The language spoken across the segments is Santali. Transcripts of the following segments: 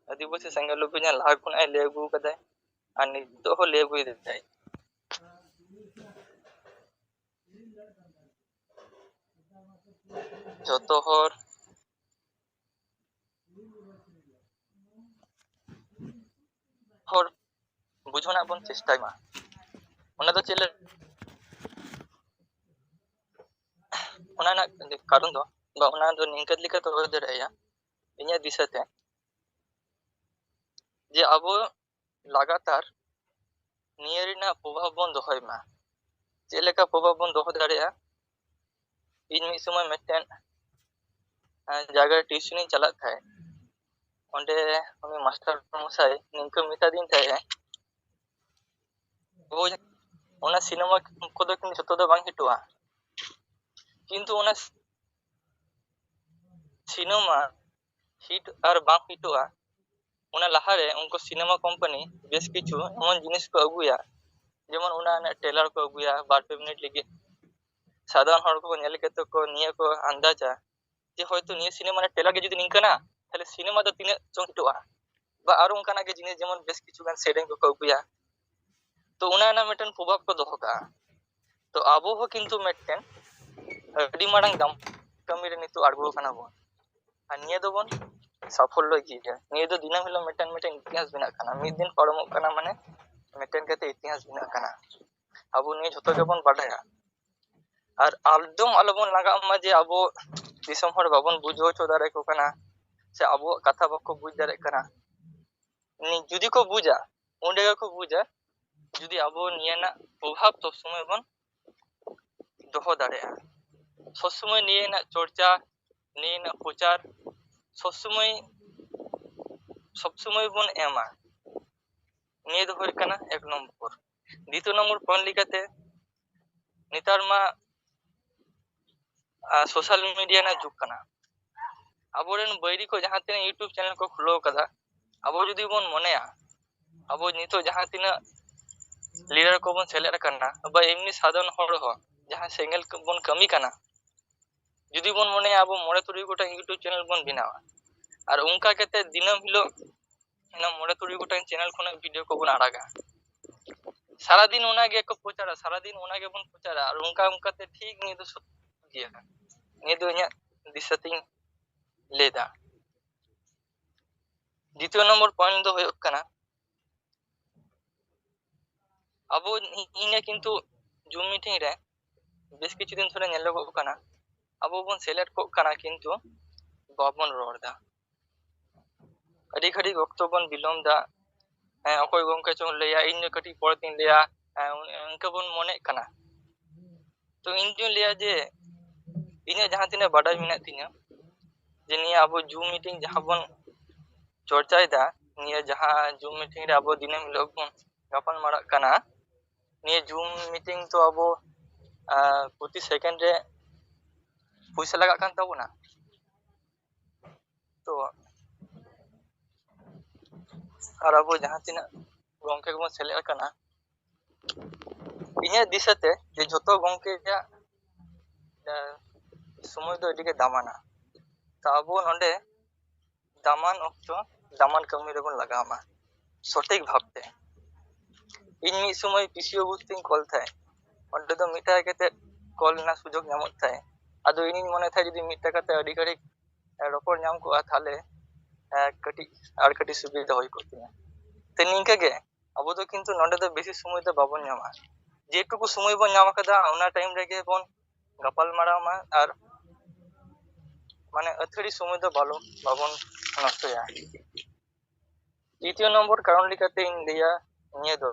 आदिवासी संख्यालघु लाहा खुना लय अगू कदाय और नितो हो लय अगू देताय जोतो हर बुझोना बन चेष्टा मा ओना दो चेले ओना ना कारण दो बा ओना दो निंकत लिका तो हो दरेया इन्या दिसते जे अब लगातार निया रिना प्रभाव बन दोहय मा चेलेका प्रभाव बन दोह दाड़ेया इन मिद समय मिदटेन जागा ट्यूशन चला थाए ओंडे उनी मास्टर मशाई निंका मिता दिन थाए वो ओना सिनेमा को दो किन जतो दो बांग हिटुआ किंतु ओना सिनेमा हिट और बांग हिटुआ ओना लाहारे उनको सिनेमा कंपनी बेस किछु एमन जिनिस को अगुया जेमन ओना टेलर को अगुया 2 मिनट लगे साधारण हर को नेल केते को निया को अंदाजा जे होयतो निया सिनेमा टेलर के जदि निंकना ताले सिनेमा दो तिने चों हिटुआ बा आरो उनकाना के जिनिस जेमन बेस किछु गान सेडिंग को अगुया तो ओना ना मिटन प्रभाव को दोहका तो आबो हो किंतु मिटन अडी मारंग दाम कमी रे नितो आड़गो काना बो आ निया दो बन सफल गया निया दो दिना हिलो मिटन मिटन इतिहास बिना काना मिद दिन परमो काना माने मिटन कते इतिहास बिना काना आबो निया जतो के बन बाडाया और आलदम अलबन लगा मा जे आबो दिसम हर बाबन बुझो चो दारे को काना से आबो कथा बको बुझ दारे काना नि जुदी को बुझा ओंडे को बुझा जुदी आबो निया ना प्रभाव तो समय बन दोहो दाड़ेया सब समय निया ना चर्चा निया ना प्रचार सब समय बन एमा निया दो होय काना एक नंबर द्वितीय नंबर पॉइंट लिकाते नितार मा सोशल मीडिया ना जुग काना आबोरेन बैरी को जहां तिना यूट्यूब चैनल को खुलो कदा आबो जुदी बन मनेया आबो नितो जहां तिना लीडर को बन सेलेक्ट करना बा एमनी साधारण हर हो जहां सेंगल को बन कमी काना जुदी बन मनेया आबो मोड़े तुड़ी गोटा यूट्यूब चैनल बन बिनावा और उनका केते दिनम हिलो ना मोड़े तुड़ी गोटा चैनल खुना वीडियो को बन आड़ागा सारा दिन ओना गे को प्रचार सारा दिन ओना गे बन प्रचार और उनका ते ठीक नि दो गया नि दो nya दिसतिंग लेदा द्वितीय नंबर पॉइंट दो होय कना अब इने किंतु जूम मीटिंग रे बेस किछु दिन थोड़े नेलो को कना अब बन सेलेक्ट को कना किंतु बाबन रोडदा अडी खड़ी वक्त बन बिलोम दा अकोय गमके चों लेया इन कटी पड़तिन लेया उनके बन मने कना तो इन जो लेया जे इने जहां तिने बाडाय मिना तिना जे निया अब जूम मीटिंग जहां बन चर्चाय दा निया जहां जूम मीटिंग रे अब दिने मिलो बन गपल मारा कना निया जूम मीटिंग तो अब प्रति सेकेंड रे पैसा लगा कान ताबोना तो और अब जहां तिना गमके को सेले कना इने दिसते जे जतो गमके या समय दो एदिके दामाना तो अब नोंडे दामान ऑक्टो दामान कमी रे बन लगामा सटीक भाबते इन मी समय पीसीओ बुस्टिंग कॉल थाए ओंडे दो मिटा केते कॉल ना सुजोग नामत थाए आदो इनिन मने थाए जदी मिटा कते अडी घड़ी रोपड़ नाम को थाले कटी आर कटी सुविधा होई कोतिया ते निंका गे अब दो किंतु नोंडे दो बेसी समय दो बाबन नामा जेटुकु समय बन नाम कदा ओना टाइम रेगे बन गपाल मारामा और माने अथड़ी समय दो बालो बाबन नष्टया द्वितीय नंबर कारण लिकाते इन लिया निये दो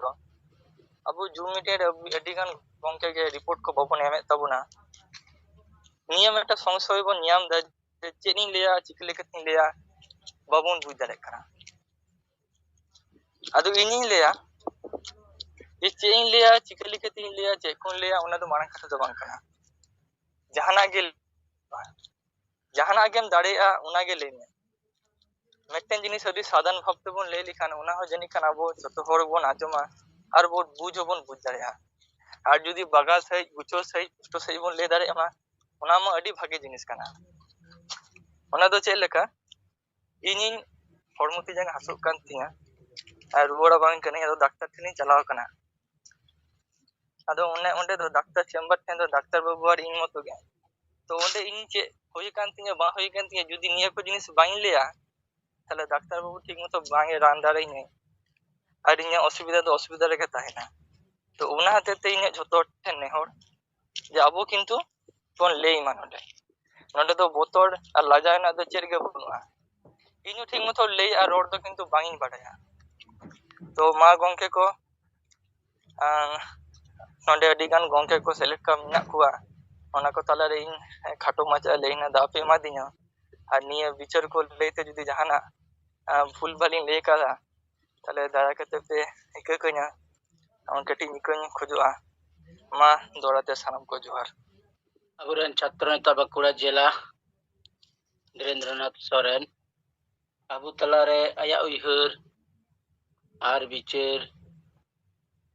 अब जूम मीटिंग रे अडी गान गमके गे रिपोर्ट को बाबन एमे तबुना निये मेटा संशय बन नाम दा चेनी लिया चिकले कतिन लिया बाबन बुझ दाड़े कना आदो इनी लिया ये चेन लिया चिकले कतिन लिया चे कोन लिया ओना दो मारन कथा दो बांग कना जहाना गेम दाड़ेया ओना गे लेने मिटन जिनिस अडी साधारण भाबते बन ले लिखान ओना हो जनी खान अब जतो हर बन आजमा और बो बुझ दाड़ेया और जुदी बागा सही गुचो सही पुष्टो सही बन ले दाड़े मा ओना मा अडी भागे जिनिस काना ओना दो चे लेका इनिन हड़मो ती जांगा हासुक कान तिया और रुवाड़ा बांग कने अदो डाक्टर ठेनी चलाव कना अदो ओंडे दो डाक्टर चेम्बर ठेन दो डाक्टर बाबू और इन मतो गे तो ओंडे इन चे हुई कान तिया बा हुई कान तिया जुदी निया को जिनिस बाइन लेया ताले डाक्टर बाबू ठीक मतो बांगे रान दाड़े ने और इन असुविधा रेगे ताहेना तो उना हते ते इन झोतो ठेन नेहर जे आबो किन्तु बोन लेई मा नोडे दो बोतोर और लाजा ना दो चेर गे बनुआ इन ठीक मतो लेई और रोड दो किन्तु बांगिन बाड़ाया तो मा गंके को नोडे अडिगान गंके को सेलेक्ट का मिना कुआ ओना को ताला रे इन खाटो माचा लेना दापे मा दिना और निया विचार को लेते जुदी जहाना भूल भालिन ले कादा ताले दाया कते पे इका कन्या अमन कटी निकन खोजुआ मा दोड़ाते सानम को जोहार अबुरन छात्र नेता बांकुड़ा जिला धीरेन्द्रनाथ सोरेन अबु तलारे आया उयहर आर बिचार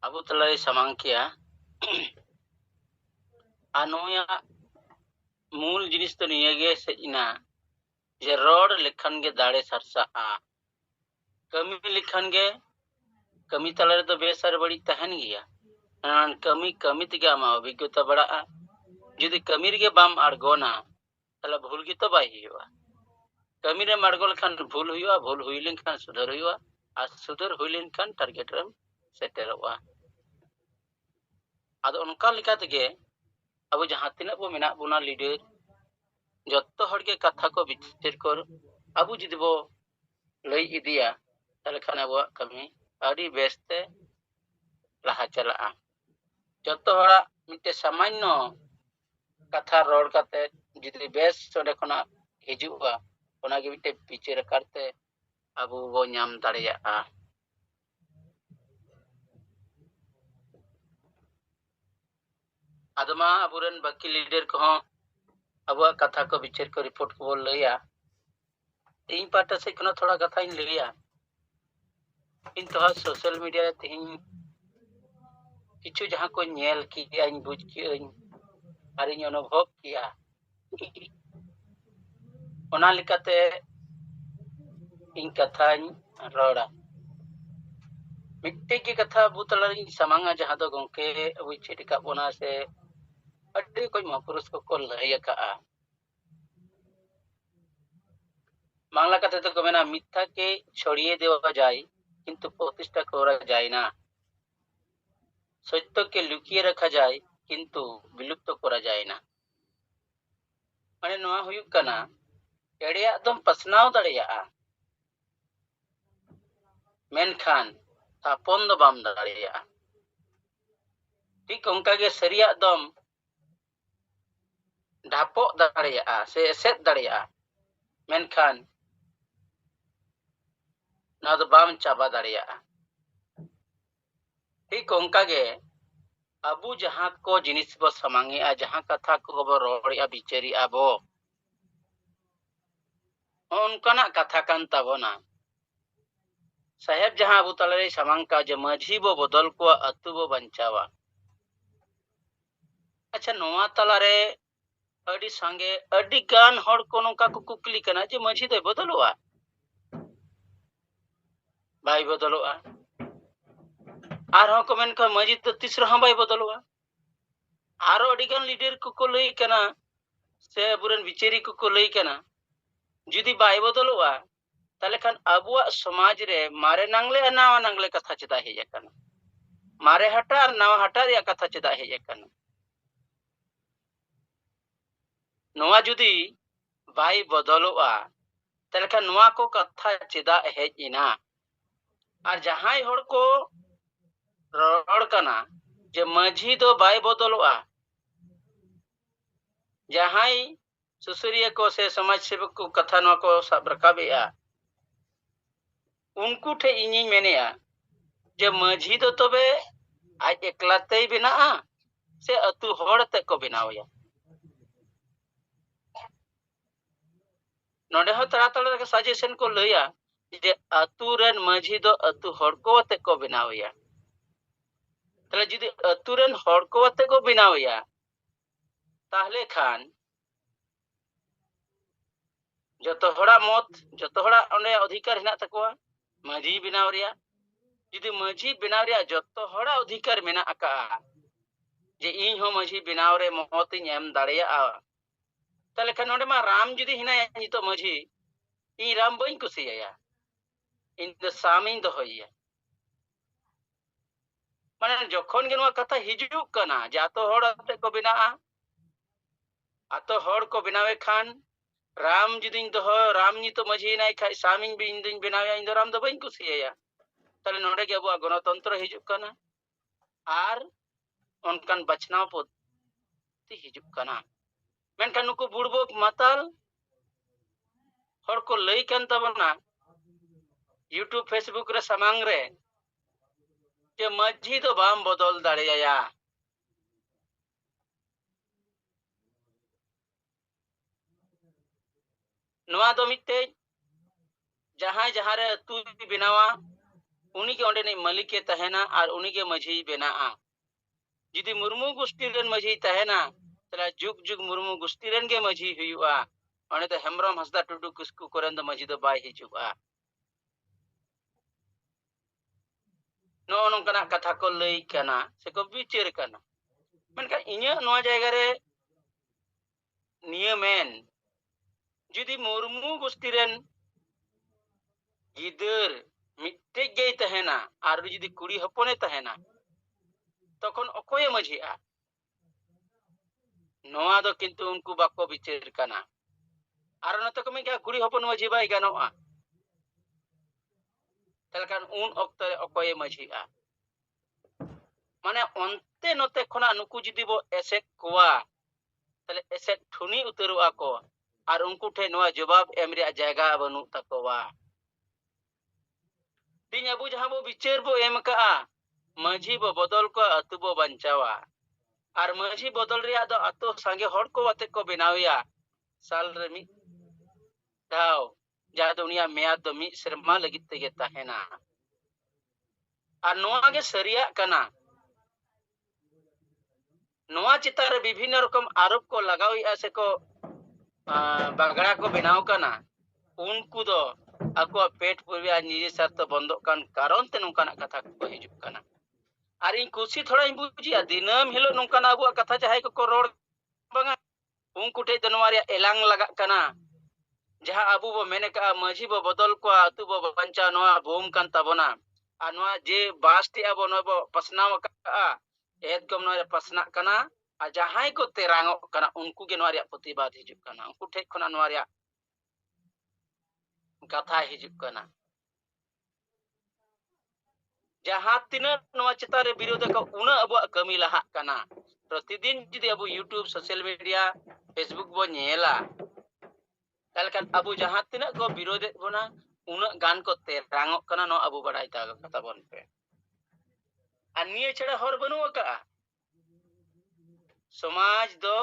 अबु तलारे समांग किया आनोया मूल जिनिस तो नियगे से इना जे रोड लेखन गे दाड़े सरसा आ कमी लेखन गे कमी तलारे तो बेसर बड़ी तहन गया कमी कमी तगे आमा अभिज्ञता बड़ा जुदी कमी रे बाम आड़गोना तला भूल गे तो बाई हुआ कमी रे आड़गो लेखान भूल हुआ भूल हुई लेखान सुधर हुआ और सुधर हुई लेखान टारगेट रेम सेटेरवा आदो उनका लेका तगे अब जहां तिना बो मेना बुना लीडर जत्तो हर के कथा को विचार कर अब जुदी बो लई इदिया तले खान अब कमी अड़ी बेस्ते लहा चला जत्तो हड़ा मिटे सामान्य कथा रोड करते जुदी बेस सोडे खना हिजुआ ओना गे मिटे विचार करते अब बो नाम दाड़िया आदमा अबुरन बाकी लीडर को अब कथा को विचार को रिपोर्ट को बोल लिया इन पाटा से कना थोड़ा कथा इन लिया इन तो सोशल मीडिया तेहिं किछु जहां को नेल किया इन बुझ किया और इन अनुभव किया ओना लिकाते इन कथा इन रोड़ा मिट्टे की कथा बुतला इन समांगा जहां तो गंके अब चेटिका बोना से अड्डे कोई महापुरुष को लय का मांगला कथे तो मेना मिथ्या के छड़िए देवा जाए किंतु प्रतिष्ठा करा जाए ना सत्य के लुकिए रखा जाए किंतु विलुप्त करा जाए ना माने नोआ हुयुक कना एड़िया दम पसनाव दड़िया मेनखान थापन दो बाम दड़िया ठीक उनका के सरिया दम ढापो दड़िया से एसेत दड़िया मेनखान ना तो बाम चाबा दड़िया ठीक उनका के अबु जहां को जिनिस बो समांगे जहां कथा को बो रोड़िया बिचारी आबो उनकना कथा कान ताबोना साहेब जहां अबु तलारे समांग का जे माझी बो बदल को अतु बो बंचावा अच्छा नोआ तलारे अडी संगे अडी गान हड़ को नोका को कुकली कना जे माझी दे बदलवा भाई बदलवा आरो को मेन का माझी तो तीसरा हम भाई बदलवा आरो अडी गान लीडर को लई कना से बुरन बिचारी को लई कना जुदी बाय बदलवा ताले खान अबुआ समाज रे मारे नांगले नावा नांगले कथा चेदा हेज कना मारे हटा और नावा हटा रे कथा चेदा हेज कना नोआ जुदी बाय बदलवा ताले खान नोआ को कथा चेदा हेज इना और जहां हड़ को रोड़ कना जे माझी दो बाय बदलवा जहां सुसुरिया को से समाज सेवक को कथा नोआ को सब रकाबेया उनको ठे इनी मेनेया जे माझी दो तबे आज एकलाते बिना से अतु हड़ ते को बनावया नोडे हो तड़ा तड़ा के सजेशन को लया जे अतु रेन माझी दो अतु हड़ को ते को बनावया तले जुदी अतु रेन हड़ को ते को बनावया ताहले Khan joto hora mot joto hora onde adhikar hina takoa maji binaw riya judi maji binaw riya joto hora adhikar mena aka je ᱤᱧ ᱦᱚᱸ ᱢᱟᱹᱡᱷᱤ ᱵᱮᱱᱟᱣ ᱨᱮ ᱢᱚᱛ ᱤᱧ ᱮᱢ ᱫᱟᱲᱮᱭᱟᱜᱼᱟ ᱛᱟᱦᱞᱮ ᱠᱷᱟᱱ ᱱᱚᱰᱮ ᱢᱟ ᱨᱟᱢ ᱡᱩᱫᱤ ᱦᱤᱱᱟᱭᱟ ᱱᱤᱛᱚᱜ ᱢᱟᱹᱡᱷᱤ ᱤᱧ ᱨᱟᱢ ᱵᱟᱹᱧ ᱠᱩᱥᱤᱭᱟᱭᱟ ᱤᱧ ᱫᱚ ᱥᱟᱢᱤᱧ ᱫᱚᱦᱚᱭᱮᱭᱟ ᱢᱟᱱᱮ ᱡᱚᱠᱷᱚᱱ ᱜᱮ ᱱᱚᱣᱟ ᱠᱟᱛᱷᱟ ᱦᱤᱡᱩᱜ ᱠᱟᱱᱟ ᱡᱮ ᱟᱛᱳ ᱦᱚᱲ ᱟᱛᱮ ᱠᱚ ᱵᱮᱱᱟᱜᱼᱟ ᱟᱛᱳ ᱦᱚᱲ ᱠᱚ ᱵᱮᱱᱟᱣᱮ ᱠᱷᱟᱱ ᱨᱟᱢ ᱡᱩᱫᱤᱧ ᱫᱚᱦᱚ ᱨᱟᱢ ᱱᱤᱛᱚᱜ ᱢᱟᱹᱡᱷᱤ ᱦᱮᱱᱟᱭ ᱠᱷᱟᱡ ᱥᱟᱢᱤᱧ ᱤᱧ ᱫᱩᱧ ᱵᱮᱱᱟᱣᱮᱭᱟ ᱤᱧ ᱫᱚ ᱨᱟᱢ ᱫᱚ ᱵᱟᱹᱧ ᱠᱩᱥᱤᱭᱟᱭᱟ ᱛᱟᱦᱞᱮ ᱱᱚᱰᱮ ᱜᱮ ᱟᱵᱚᱣᱟᱜ ᱜᱚণᱛᱚᱱᱛᱨᱚ ᱦᱤᱡᱩᱜ ᱠᱟᱱᱟ ᱟᱨ ᱚᱱᱠᱟᱱ ᱵᱟᱪᱷᱱᱟᱣ ᱯᱚᱫᱽᱫᱷᱚᱛᱤ ᱦᱤᱡᱩᱜ ᱠᱟᱱᱟ ᱢᱮᱱᱠᱷᱟन ᱱᱩᱠᱩ ᱵᱩᱲᱵᱚᱠ ᱢᱟᱛᱟᱞ ᱦᱚᱲ ᱠᱚ ᱞᱟᱹᱭ ᱠᱟᱱ ᱛᱟᱵᱚᱱᱟ ᱤᱭᱩᱴᱩᱵ ᱯᱷᱮᱥᱵᱩक ᱨᱮ ᱥᱟᱢᱟᱝ ᱨᱮ ᱡᱮ ᱢᱟᱹᱡᱷᱤ ᱫᱚ ᱵᱟᱢ ᱵᱚᱫᱚᱞ ᱫᱟᱲᱮᱭᱟᱭᱟ ᱱᱚᱣᱟ ᱫᱚ ᱢᱤᱫᱴᱮᱡ ᱡᱟᱦᱟᱸᱭ ᱡᱟᱦᱟᱸ ᱨᱮ ᱟᱹᱛᱩ ᱵᱮᱱᱟᱣᱟ ᱩᱱᱤ ᱜᱮ ᱚᱸᱰᱮᱱᱤᱡ ᱢᱟᱹᱞᱤᱠᱮ ᱛᱟᱦᱮᱱᱟ ᱟᱨ ᱩᱱᱤ ᱜᱮ ᱢᱟᱹᱡᱷᱤ ᱵᱮᱱᱟᱜᱼᱟ ᱡᱩᱫᱤ ᱢᱩᱨᱢᱩ ᱜᱳᱥᱴᱤ ᱨᱮᱱ ᱢᱟᱹᱡᱷᱤ ᱛᱟᱦᱮᱱᱟ ᱛᱟᱦᱞᱮ ᱡᱩᱜᱽ ᱡᱩᱜᱽ ᱢᱩᱨᱢᱩ ᱜᱳᱥᱴᱤ ᱨᱮᱱ ᱜᱮ ᱢᱟᱹᱡᱷᱤ ᱦᱩᱭᱩᱜᱼᱟ ᱚᱸᱰᱮ ᱫᱚ ᱦᱮᱢᱵᱨᱚᱢ ᱦᱟᱸᱥᱫᱟ ᱴᱩᱰᱩ ᱠᱤᱥᱠᱩ ᱠᱚᱨᱮᱱ ᱫᱚ ᱢᱟᱹᱡᱷᱤ ᱫᱚ ᱵᱟᱭ ᱦᱤᱡᱩᱜᱼᱟ ᱱᱚᱜᱼᱚ ᱱᱚᱝᱠᱟᱱᱟᱜ ᱠᱟᱛᱷᱟ ᱠᱚ ᱞᱟᱹᱭ ᱠᱟᱱᱟ ᱥᱮᱠᱚ ᱵᱤᱪᱟᱹᱨ ᱠᱟᱱᱟ ᱢᱮᱱᱠᱷᱟᱱ ᱤᱧᱟᱹᱜ ᱱᱚᱣᱟ ᱡᱟᱭᱜᱟ ᱨᱮ ᱱᱤᱭᱟᱹ ᱢᱮᱱ ᱡᱩᱫᱤ ᱢᱩᱨᱢᱩ ᱜᱳᱥᱴᱤ ᱨᱮᱱ ᱜᱤᱫᱟᱹᱨ ᱢᱤᱫᱴᱮᱡ ᱜᱮᱭ ᱛᱟᱦᱮᱱᱟ ᱟᱨ ᱡᱩᱫᱤ ᱠᱩᱲᱤ ᱦᱚᱯᱚᱱᱮ ᱛᱟᱦᱮᱱᱟ তখন অকয়ে মাঝিয়া নোয়া দো কিন্তু উনকু বাক্য বিচার কানা আর নতে কমে গিয়া কুড়ি হপন মাঝি বাই গানোয়া তাহলে কারণ উন অক্তরে অকয়ে মাঝিয়া মানে অন্তে নতে খনা নুকু যদি বো এসেক কোয়া তাহলে এসেক ঠুনি উতরুয়া কো আর উনকু ঠে নোয়া জবাব এম রিয়া জায়গা বানু তাকোয়া তিন আবু যাহা বো বিচার বো এম কা মাঝি বো বদল কো আতু বো বাঞ্চাওয়া আর মাঝি বদল রিয়া দো আতো সাঙ্গে হড় কো আতে কো বেনাওয়া সাল রে মি দাও যাহা দো উনিয়া মেয়াদ দো মি সেরমা লাগিত তেগে তাহেনা আর নোয়া গে সরিয়া কানা নোয়া চিতার রে বিভিন্ন রকম আরোপ কো লাগাওয়া সে কো বাগড়া কো বেনাও কানা উনকু দো আকো পেট পুরিয়া নিজে স্বার্থ বন্ধ কান কারণ তে নংকানা কথা কো হিজুক কানা আর इन कुसी थोड़ा इन बुझिया दिनम हिलो नंकाना अबुआ कथा जहाय को रोड बंगा उनको ठे जनवारिया एलांग लगा कना जहां अबु बो मेने का माझी बो बदल को अतु बो बंचा नोआ भूम कान तबना आ नोआ जे बास्ति अबो नो बो पसनाव का एद कम नो पसना कना आ जहाय को तेरांगो कना उनको के नोरिया प्रतिबाद हिजुक कना उनको ठे खना नोरिया कथा हिजुक कना जहां तिना नोआ चितारे विरोध का उना अबु कमी लहा कना प्रतिदिन जदि Abu YouTube social media Facebook बो नेला तालकान अबु जहां तिना को विरोध बना उना गान को तेरांगो कना नो अबु बड़ाई ता कथा बन पे अन्य छड़ा हर बनु का समाज दो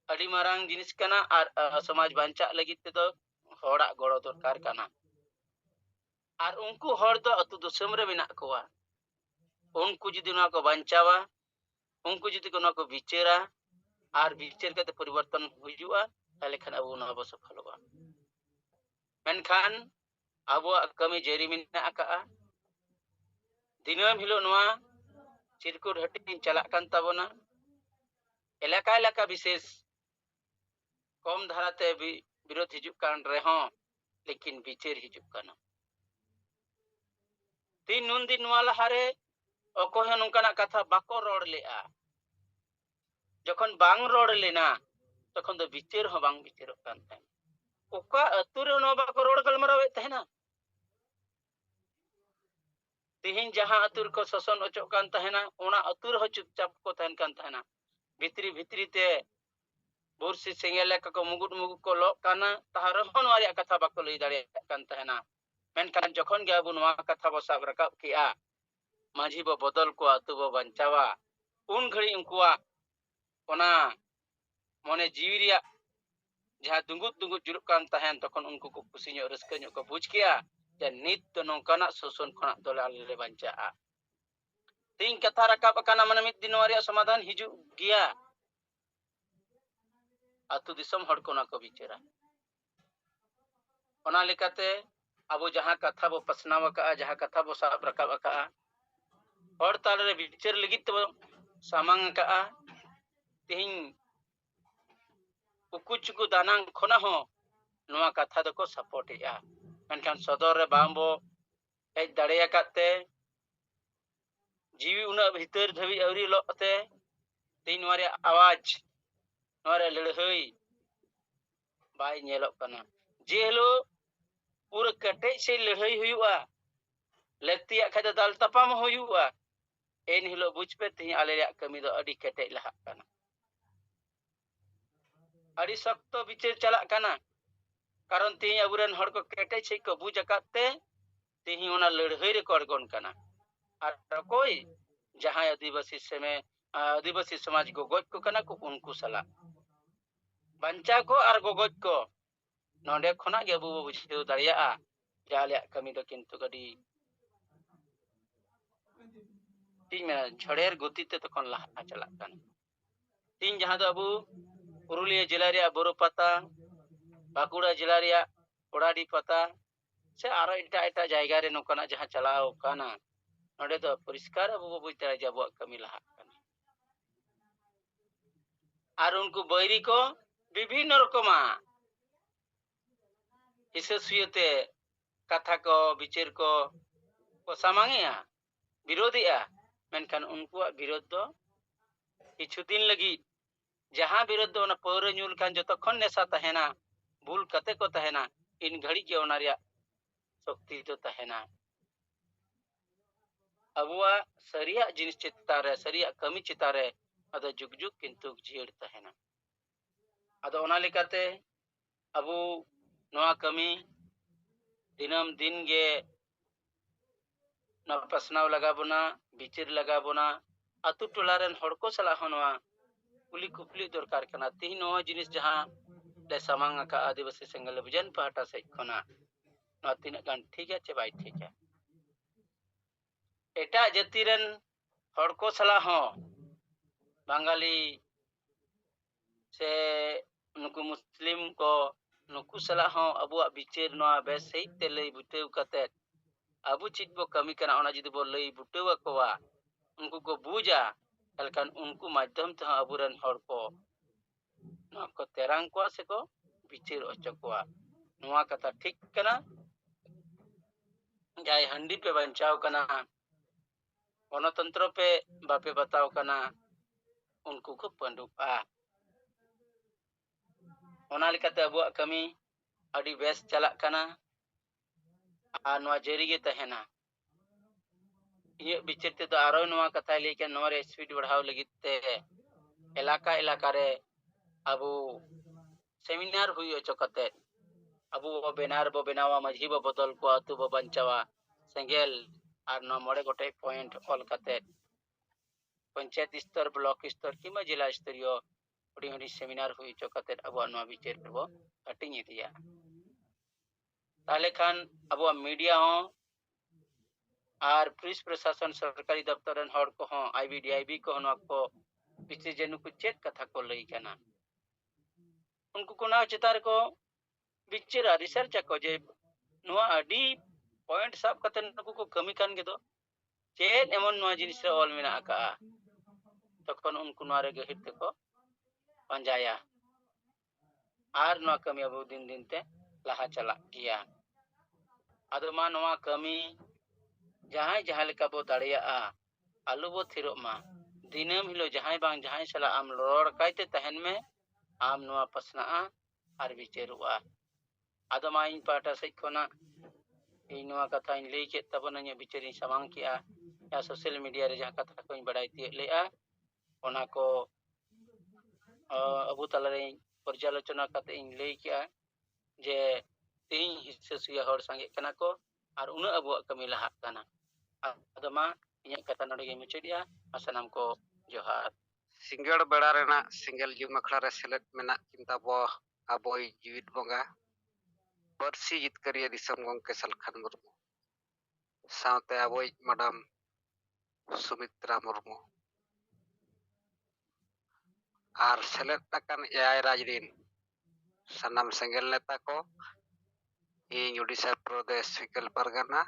अड़ी मारांग जिनिस कना और समाज बांचा लगी ते दो होड़ा गड़ो दरकार कना और उनको हर दो अतु दुसम रे मेना कोआ उनको जदि ना को बांचावा उनको जदि को ना को विचारा और विचार करते परिवर्तन हुजुआ ताले खान अबु ना बो सफलवा मेनखान अबु कमी जेरी मेना का दिनम हिलो नोआ चिरकुट हटिन चला कान ताबोना एलाका एलाका विशेष कम धाराते विरोध हिजुक कान रहो लेकिन विचार हिजुक काना तीन नुन दिन वाला हारे অকহ নংকানা কথা বাকো রড় লেআ যখন বাং রড় লেনা তখন তো বিচার হ বাং বিচারক কান তাই ওকা আতুরে নো বাকো রড় গলমারাওয়ে তাহেনা তিহিন যাহা আতুর কো শাসন অচক কান তাহেনা ওনা আতুর হ চুপচাপ কো তাহেন কান তাহেনা ভিতরি ভিতরি তে বুরসি সেঙ্গেলে কা কো মুগুট মুগুট কো লো কানা তাহার হন ওয়ারিয়া কথা বাকো লই দাড়ে কান তাহেনা মেনখান যখন গে আবু নোয়া কথা বো সাব রাকাব কিয়া माझी बो बदल को अतु बो बंचावा उन घड़ी उनकुआ ओना मने जीविरिया जहां दुंगुत दुंगुत जुरुक कान तहन तखन उनको को खुशी ᱧᱚᱜ रस्का ᱧᱚᱜ को बुझ किया जे नित तो नोंकाना शोषण खना दोलाल ले बंचाआ तीन कथा रकाब काना माने मिद दिन वारिया समाधान हिजु गिया अतु दिसम हड़ कोना को बिचारा ᱚᱱᱟ ᱞᱮᱠᱟᱛᱮ ᱟᱵᱚ ᱡᱟᱦᱟᱸ ᱠᱟᱛᱷᱟ ᱵᱚ ᱯᱟᱥᱱᱟᱣ ᱟᱠᱟᱜᱼᱟ, ᱡᱟᱦᱟᱸ ᱠᱟᱛᱷᱟ ᱵᱚ ᱥᱟᱵ ᱨᱟᱠᱟᱵ ᱟᱠᱟᱜᱼᱟ, ᱦᱚᱲ ᱛᱟᱞᱟᱨᱮ ᱵᱤᱪᱟᱹᱨ ᱞᱟᱹᱜᱤᱫ ᱛᱮᱵᱚ ᱥᱟᱢᱟᱝ ᱟᱠᱟᱜᱼᱟ, ᱛᱮᱦᱮᱧ ᱩᱠᱩ ᱪᱩᱠᱩ ᱫᱟᱱᱟᱝ ᱠᱷᱚᱱᱟᱜ ᱦᱚᱸ ᱱᱚᱣᱟ ᱠᱟᱛᱷᱟ ᱫᱚᱠᱚ ᱥᱟᱯᱳᱨᱴᱮᱜᱼᱟ᱾ ᱢᱮᱱᱠᱷᱟᱱ ᱥᱚᱫᱚᱨ ᱨᱮ ᱵᱟᱝᱵᱚ ᱦᱮᱡ ᱫᱟᱲᱮᱭᱟᱠᱟᱫ ᱛᱮ, ᱡᱤᱣᱤ ᱩᱱᱟᱹᱜ ᱵᱷᱤᱛᱟᱹᱨ ᱫᱷᱟᱹᱵᱤᱡ ᱟᱹᱣᱨᱤ ᱞᱚᱜ ᱛᱮ ᱛᱮᱦᱮᱧ ᱱᱚᱣᱟ ᱨᱮᱭᱟᱜ ᱟᱣᱟᱡ, ᱱᱚᱣᱟ ᱨᱮᱭᱟᱜ ᱞᱟᱹᱲᱦᱟᱹᱭ ᱵᱟᱭ ᱧᱮᱞᱚᱜ ᱠᱟᱱᱟ। ᱡᱮ ᱦᱤᱞᱳᱜ ᱯᱩᱨᱟᱹ ᱠᱮᱴᱮᱡ ᱥᱮ ᱞᱟᱹᱲᱦᱟᱹᱭ ᱦᱩᱭᱩᱜᱼᱟ, ᱞᱟᱹᱠᱛᱤᱭᱟᱜ ᱠᱷᱟᱡ ᱫᱚ ᱫᱟᱞ ᱛᱟᱯᱟᱢ ᱦᱩᱭᱩᱜᱼᱟ, ᱮᱱ ᱦᱤᱞᱳᱜ ᱵᱩঝ ᱯᱮ ᱛᱮᱦᱮᱧ ᱟᱞᱮ ᱨᱮᱭᱟᱜ ᱠᱟᱹᱢᱤ ᱫᱚ ᱟᱹᱰᱤ ᱠᱮᱴᱮᱡ ᱞᱟᱦᱟᱜ ᱠᱟᱱᱟ। ᱟᱹᱰᱤ ᱥᱚᱠᱛᱚ ᱵᱤᱪᱟᱹᱨ ᱪᱟᱞᱟᱜ ᱠᱟᱱᱟ। ᱠᱟᱨᱚᱱ ᱛᱮᱦᱮᱧ ᱟᱵᱚᱨᱮᱱ ᱦᱚᱲ ᱠᱚ ᱠᱮᱴᱮᱡ ᱥᱮᱫ ᱠᱚ ᱵᱩঝ ᱟᱠᱟᱫ ᱛᱮ ᱛᱮᱦᱮᱧ ᱚᱱᱟ ᱞᱟᱹᱲᱦᱟᱹᱭ ᱨᱮᱠᱚ ᱟᱬᱜᱚᱱ ᱠᱟᱱᱟ। ᱟᱨ ᱚᱠᱚᱭ ᱡᱟᱦᱟᱸᱭ ᱟᱹᱫᱤᱵᱟᱹᱥᱤ ᱥᱚᱢᱟᱡᱽ ᱜᱚᱜᱚᱡ ᱠᱚ ᱠᱟᱱᱟ ᱠᱚ ᱩᱱᱠᱩ ᱥᱟᱞᱟᱜ ᱵᱟᱧᱪᱟᱣ ᱠᱚ ᱟᱨ ᱜᱚᱜᱚᱡ ᱠᱚ, ᱱᱚᱰᱮ ᱠᱷᱚᱱᱟᱜ ᱜᱮ ᱟᱵᱚ ᱵᱚ ᱵᱩᱡᱷᱟᱹᱣ ᱫᱟᱲᱮᱭᱟᱜᱼᱟ ᱡᱮ ᱟᱞᱮᱭᱟᱜ ᱠᱟᱹᱢᱤ ᱫᱚ ᱠᱤᱱᱛᱩ ᱟᱹᱰᱤ ᱪᱮᱫ ᱤᱧ ᱢᱮᱱᱟ ᱡᱷᱚᱲᱮᱨ ᱜᱚᱛᱤ ᱛᱮ ᱛᱚᱠᱷᱚᱱ ᱞᱟᱦᱟ ᱪᱟᱞᱟᱜ ᱠᱟᱱᱟ। ᱛᱮᱦᱮᱧ ᱡᱟᱦᱟᱸ ᱫᱚ ᱟᱵᱚ ᱯᱩᱨᱩᱞᱤᱭᱟᱹ ᱡᱮᱞᱟ ᱨᱮᱭᱟᱜ ᱵᱚᱨᱚ ᱯᱟᱛᱟ, ᱵᱟᱸᱠᱩᱲᱟ ᱡᱮᱞᱟ ᱨᱮᱭᱟᱜ ᱯᱚᱲᱟᱰᱤ ᱯᱟᱛᱟ, ᱥᱮ ᱟᱨᱚ ᱮᱴᱟᱜ ᱮᱴᱟᱜ ᱡᱟᱭᱜᱟ ᱨᱮ ᱱᱚᱝᱠᱟᱱᱟᱜ ᱡᱟᱦᱟᱸ ᱪᱟᱞᱟᱣ ᱠᱟᱱᱟ, ᱱᱚᱰᱮ ᱫᱚ ᱯᱚᱨᱤষ্কার ᱟᱵᱚ ᱵᱚ ᱵᱩঝ ᱫᱟᱲᱮᱭᱟᱜᱼᱟ ᱡᱮ ᱟᱵᱚᱣᱟᱜ ᱠᱟᱹᱢᱤ ᱞᱟᱦᱟᱜ ᱠᱟᱱᱟ। ᱟᱨ ᱩᱱᱠᱩ ᱵᱟᱹᱭᱨᱤ ᱠᱚ ᱵᱤᱵᱷᱤᱱᱱᱚ ᱨᱚᱠᱚᱢᱟᱜ ᱦᱤᱥᱟᱹ-ᱥᱩᱭᱟᱹᱛᱮ ᱠᱟᱛᱷᱟ ko ᱵᱤᱪᱟᱹᱨ ko ᱥᱟᱢᱟᱝᱮᱜᱼᱟ, ᱵᱤᱨᱳধᱮᱜᱼᱟ, ᱢᱮᱱᱠᱷᱟन ᱩᱱᱠᱩᱣᱟᱜ ᱵᱤᱨᱳধ ᱫᱚ ᱠᱤᱪᱷᱩ ᱫᱤᱱ ᱞᱟᱹᱜᱤᱫ, ᱡᱟᱦᱟᱸ ᱵᱤᱨᱳধ ᱫᱚ ᱚᱱᱟ ᱯᱟᱹᱣᱨᱟᱹ ᱧᱩ ᱞᱮᱠᱷᱟᱱ ᱡᱚᱛᱚᱠᱷᱚᱱ ᱱᱮᱥᱟ ᱛᱟᱦᱮᱱᱟ, ᱵᱩᱞ ᱠᱟᱛᱮ ᱠᱚ ᱛᱟᱦᱮᱱᱟ, ᱤᱱ ᱜᱷᱟᱹᱲᱤᱡ ᱜᱮ ᱚᱱᱟ ᱨᱮᱭᱟᱜ ᱥᱚᱠᱛᱤ ᱫᱚ ᱛᱟᱦᱮᱱᱟ। ᱟᱵᱚᱣᱟᱜ ᱥᱟᱹᱨᱤᱭᱟᱜ ᱡᱤᱱᱤᱥ ᱪᱮᱛᱟᱱ ᱨᱮ, ᱥᱟᱹᱨᱤᱭᱟᱜ ᱠᱟᱹᱢᱤ ᱪᱮᱛᱟᱱ ᱨᱮ ᱟᱫᱚ ᱡᱩᱜᱽ ᱡᱩᱜᱽ ᱠᱤᱱᱛᱩ ᱡᱤᱭᱟᱹᱲ ᱛᱟᱦᱮᱱᱟ। ᱟᱫᱚ ᱚᱱᱟ ᱞᱮᱠᱟᱛᱮ ᱟᱵᱚ ᱱᱚᱣᱟ ᱠᱟᱹᱢᱤ ᱫᱤᱱᱟᱹᱢ ᱫᱤᱱ ᱜᱮ ᱱᱚᱣᱟ ᱯᱟᱥᱱᱟᱣ ᱞᱟᱜᱟᱣ ᱵᱚᱱᱟ, ᱵᱤᱪᱟᱹᱨ ᱞᱟᱜᱟᱣ ᱵᱚᱱᱟ, ᱟᱛᱳ ᱴᱚᱞᱟ ᱨᱮᱱ ᱦᱚᱲ ko ᱥᱟᱞᱟᱜ ᱦᱚᱸ ᱱᱚᱣᱟ ᱠᱩᱞᱤ ᱠᱩᱯᱞᱤ ᱫᱚᱨᱠᱟর ᱠᱟᱱᱟ। ᱛᱮᱦᱮᱧ ᱱᱚᱣᱟ ᱡᱤᱱᱤᱥ ᱡᱟᱦᱟᱸ ᱞᱮ ᱥᱟᱢᱟᱝ ᱟᱠᱟᱜᱼᱟ ᱟᱹᱫᱤᱵᱟᱹᱥᱤ ᱥᱮᱸᱜᱮᱞ ᱚᱵᱷᱤᱡᱟᱱ ᱯᱟᱦᱴᱟ ᱥᱮᱫ ᱠᱷᱚᱱᱟᱜ, ᱱᱚᱣᱟ ᱛᱤᱱᱟᱹᱜ ᱜᱟᱱ ᱴᱷᱤᱠᱟ ᱪᱮ ᱵᱟᱭ ᱴᱷᱤᱠᱟ। ᱮᱴᱟᱜ ᱡᱟᱹᱛᱤ ᱨᱮᱱ ᱦᱚᱲ ko ᱥᱟᱞᱟᱜ ᱦᱚᱸ, ᱵᱟঙᱟᱞᱤ ᱥᱮ ᱱᱩᱠᱩ ᱢᱩᱥᱞᱤᱢ ko, ᱱᱩᱠᱩ ᱥᱟᱞᱟᱜ ᱦᱚᱸ ᱟᱵᱚᱣᱟᱜ ᱵᱤᱪᱟᱹᱨ ᱱᱚᱣᱟ ᱵᱮᱥ ᱥᱟᱺᱦᱤᱡ ᱛᱮ ᱞᱟᱹᱭ ᱵᱩᱴᱟᱹᱣ ᱠᱟᱛᱮᱫ ᱟᱵᱚ ᱪᱮᱫ ᱵᱚ ᱠᱟᱹᱢᱤ ᱠᱟᱱᱟ ᱚᱱᱟ ᱡᱩᱫᱤ ᱵᱚ ᱞᱟᱹᱭ ᱵᱩᱴᱟᱹᱣ ᱟᱠᱚᱣᱟ, उनको को बूझा, एलकन उनको माध्यम ते अबुरन हर को नवा को तेरांग को से को बिचिर ओचो को नवा कथा ठीक कना जाय हंडी पे बंचाव कना गणतंत्र पे बापे बताओ कना उनको को पंडुपा ओना लेकाते अबुआ कमी अडी बेस चलाक कना आ नवा जरी गे तहेना ये बिचर ते तो आरो नवा कथा लेके नवा रे स्पीड बढ़ाव लगित ते इलाका इलाका रे अबु सेमिनार हुई ओचो कते अबु बेनार बो बनावा मझी बो बदल को अतु बो बंचावा सेंगेल आर न मोड़े गोटे पॉइंट ऑल कते पंचायत स्तर ब्लॉक स्तर किमा जिला स्तरीय हुडी हुडी सेमिनार हुई ओचो कते अबु नवा बिचर बो हटिंग दिया ताले खान अबु मीडिया हो और पुलिस प्रशासन सरकारी दफ्तर हर को हो आईबीडीआईबी को न को पिछले जनु को चेक कथा को लई कना उनको कोना चितार को बिचरा रिसर्च को जे नवा अडी पॉइंट सब कते नुको को कमी कान गे दो चेत एमन नवा जिनिस रे ऑल मेना का तखन उनको नवा रे गहिर ते को पंजाया आर नवा कमी अब दिन दिन ते लहा चला गया आदो मा नवा कमी जहां जहां लेका बो दाड़िया आलू बो थिरो मा दिनम हिलो जहां बांग जहां सला आम रोड कायते तहन में आम नवा पसना आर बिचेरुआ आदो मा इन पाटा से खोना इन नवा कथा इन लई के तबन इन बिचेरी समांग किया या सोशल मीडिया रे जहां कथा को इन बड़ाई ती लेआ ओना को अबु तलरे पर्यालोचना कते इन लई किया जे तीन हिस्से सुया हर संगे कना को और उन अबु कमी लहा कना आदो मा इन कथा नडे गे मुचेडिया असनम को जोहार सिंगड़ बेड़ा रेना सिंगल जुम अखड़ा रे सेलेद मेना चिंता बो अबोई जीवित बोंगा बरसी जितकरिया दिसम गंके सलखान मुर्मू सावते अबोई मैडम सुमित्रा मुर्मू आर सेलेद तकन एआई राजरीन सनम सेंगल नेता को ᱤᱧ ᱩᱲᱤᱥᱥᱟ ᱯᱨᱚᱫᱮᱥ ᱥᱮᱸᱜᱮᱞ ᱯᱟᱨᱜᱟᱱᱟ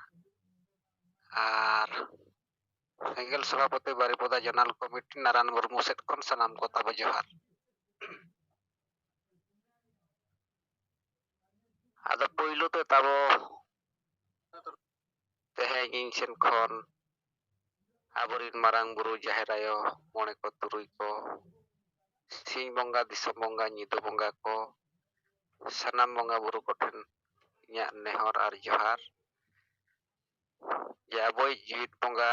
ᱟᱨ ᱥᱮᱸᱜᱮᱞ ᱥᱚভাᱯᱚᱛᱤ ᱵᱟᱨᱤᱯᱚᱫᱟ ᱡᱚᱱᱟᱞ ᱠᱚᱢᱤᱴᱤ ᱱᱟᱨᱟᱭᱚᱱ ᱢᱩᱨᱢᱩ ᱥᱮᱫ ᱠᱷᱚᱱ ᱥᱟᱱᱟᱢ ᱠᱚ ᱛᱟᱵᱚ ᱡᱚᱦᱟᱨ। ᱟᱫᱚ ᱯᱳᱭᱞᱳ ᱛᱮ ᱛᱟᱵᱚ ᱛᱮᱦᱮᱧ ᱤᱧ ᱥᱮᱱ ᱠᱷᱚᱱ ᱟᱵᱚᱨᱤᱱ ᱢᱟᱨᱟᱝ ᱵᱩᱨᱩ ᱡᱟᱦᱮᱨ ᱟᱭᱳ ᱢᱚᱬᱮ ᱠᱚ ᱛᱩᱨᱩᱭ ᱠᱚ ᱥᱤᱧ ᱵᱚᱸᱜᱟ ᱫᱤᱥᱚᱢ ᱵᱚᱸᱜᱟ ᱧᱤᱫᱟᱹ ᱵᱚᱸᱜᱟ ko ᱥᱟᱱᱟᱢ ᱵᱚᱸᱜᱟ ᱵᱩᱨᱩ ᱠᱚᱴᱷᱮᱱ ᱤᱧᱟᱹᱜ ᱱᱮᱦᱚᱨ ᱟᱨ ᱡᱚᱦᱟᱨ ᱡᱮ ᱟᱵᱚᱭᱤᱡ ᱡᱤᱣᱤᱫ ᱵᱚᱸᱜᱟ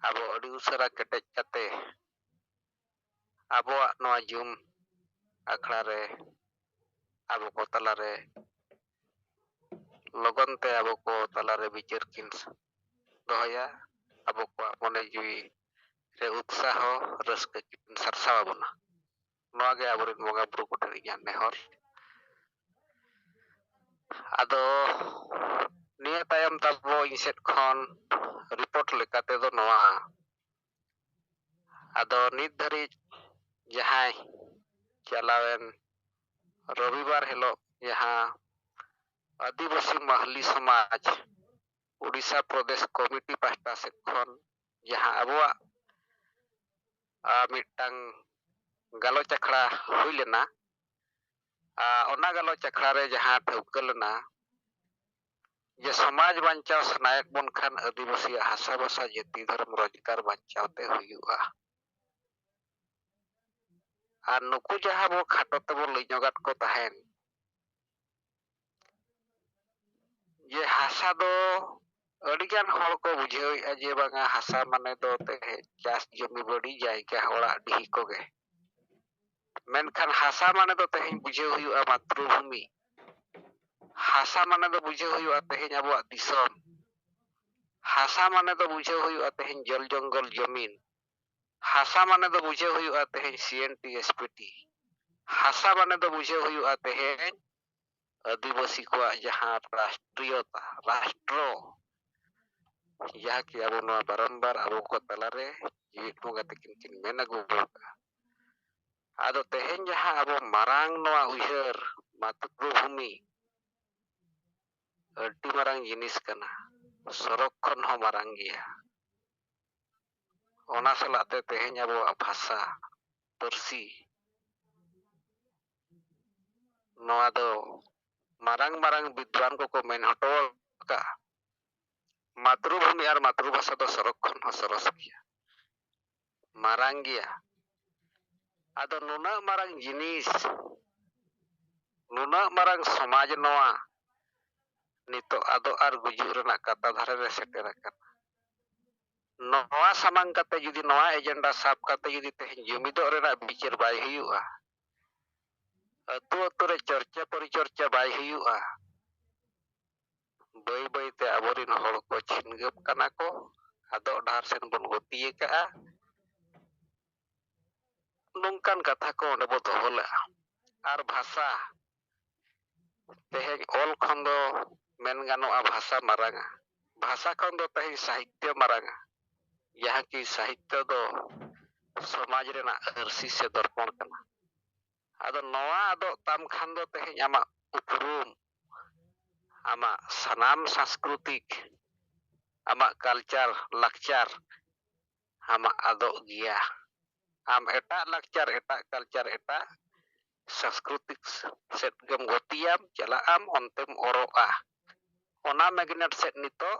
ᱟᱵᱚ ᱟᱹᱰᱤ ᱩᱥᱟᱹᱨᱟ ᱠᱮᱴᱮᱡ ᱠᱟᱛᱮ ᱟᱵᱚᱣᱟᱜ ᱱᱚᱣᱟ ᱡᱩᱢ ᱟᱠᱷᱲᱟ ᱨᱮ ᱟᱵᱚ ᱠᱚ ᱛᱟᱞᱟᱨᱮ ᱞᱚᱜᱚᱱ ᱛᱮ ᱟᱵᱚ ᱠᱚ ᱛᱟᱞᱟᱨᱮ ᱵᱤᱪᱟᱹᱨ ᱠᱤᱱ ᱫᱚᱦᱚᱭᱟ ᱟᱵᱚ ᱠᱚᱣᱟᱜ ᱢᱚᱱᱮ ᱡᱤᱣᱤ ᱨᱮ ᱩᱛᱥᱟᱦᱚ ᱨᱟᱹᱥᱠᱟᱹ ᱠᱤᱱ ᱥᱟᱨᱥᱟᱣ ᱟᱵᱚᱱᱟ ᱱᱚᱣᱟ ᱜᱮ ᱟᱵᱚᱨᱤᱱ ᱵᱚᱸᱜᱟ ᱵᱩᱨᱩ ᱠᱚᱴᱷᱮᱱ ᱤᱧᱟᱹᱜ ᱱᱮᱦᱚᱨ। ᱟᱫᱚ ᱱᱤᱭᱟᱹ ᱛᱟᱭᱚᱢ ᱛᱟᱵᱚ ᱤᱧ ᱥᱮᱫ ᱠᱷᱚᱱ ᱨᱤᱯᱳর্ᱴ ᱞᱮᱠᱟ ᱛᱮᱫᱚ ᱱᱚᱣᱟ ᱟᱫᱚ ᱱᱤᱛ ᱫᱷᱟᱹᱨᱤᱡ ᱡᱟᱦᱟᱸᱭ ᱪᱟᱞᱟᱣᱮᱱ ᱨᱚᱵᱤᱵᱟᱨ ᱦᱤᱞᱳᱜ ᱡᱟᱦᱟᱸ ᱟᱹᱫᱤᱵᱟᱹᱥᱤ ᱢᱟᱦᱞᱤ ᱥᱚᱢᱟᱡᱽ উড়িষ্যা প্রদেশ কমিটি পাহটা সেদ খন যাহা আবুয়াগ মিটটাং গালোᱪ আখড়া হুই লেনা ওনা গালোᱪ আখড়া রে যাহা ঠৌকা লেনা যে সমাজ বাঞ্চাও সানায়েক বন খান আদিবাসী হাসা ভাষা জাতি ধর্ম রোজগার বাঞ্চাওতে হুইউগা আর নুকু যাহা বো খাটো তেবো লইñogat ko tahen যে হাসা দো aडिगान हर को बुझेगा जे बांगा हासा माने दो ते चास जमी बड़ी जायगा ओड़ा डिही को गे मेनखान हासा माने दो तेहें बुझे हुआ मातृभूमि हासा माने दो बुझे हुआ तेहें अबुआ दिसोम हासा माने दो बुझे हुआ तेहें जल जंगल जमीन हासा माने दो बुझे हुआ तेहें सीएनटी एसपीटी हासा माने दो बुझे हुआ तेहें आदिवासी को जहां राष्ट्रीयता राष्ट्रो याकि अब नवा बारंबार अब को तलारे जीवित बंगा तकिन किन मेना गुबा आदो तेहें जहां अब मारांग नवा उयहर मातृभूमि अड्डी मारांग जिनिस कना सरक खन हो मारांग गिया ओना सलाते तेहें अब भाषा परसी नवा दो मारांग मारांग विद्वान को मेन हटो का मातृभूमि और मातृभाषा तो संरक्षण हो सरस गया मारांग गया आदो नुना मारांग जिनिस नुना मारांग समाज नवा नितो आदो आर गुजु रेना कथा धारे रे सेटेर आकाना नवा सामांग काते जुदी नवा एजेंडा साब काते जुदी तेहें जुमिदो रेना बिचार बाय हुयुआ अतु अतु रे चर्चा परिचर्चा बाय हुयुआ बाई बाई ते आबोरिन हड़ को छिनगप कना को आदो डार सेन बन गतिये का नोंकान कथा को ओंडे बो दोहला आर भाषा तेहें ओल खन दो मेन गानोआ भाषा मारांगा भाषा खन दो तेहें साहित्य मारांगा यहाँ की साहित्य दो समाज रेना अरसी से दर्पण कना आदो नवा आदो ताम खान दो तेहें आमा उपरूम आमा सनाम सांस्कृतिक आमा कल्चर लाक्चर आमा आदो गिया आम एटा लाक्चर एटा कल्चर एटा सांस्कृतिक सेट गम गतियाम चला आम अंतेम ओरोआ ओना मैग्नेट सेट नितो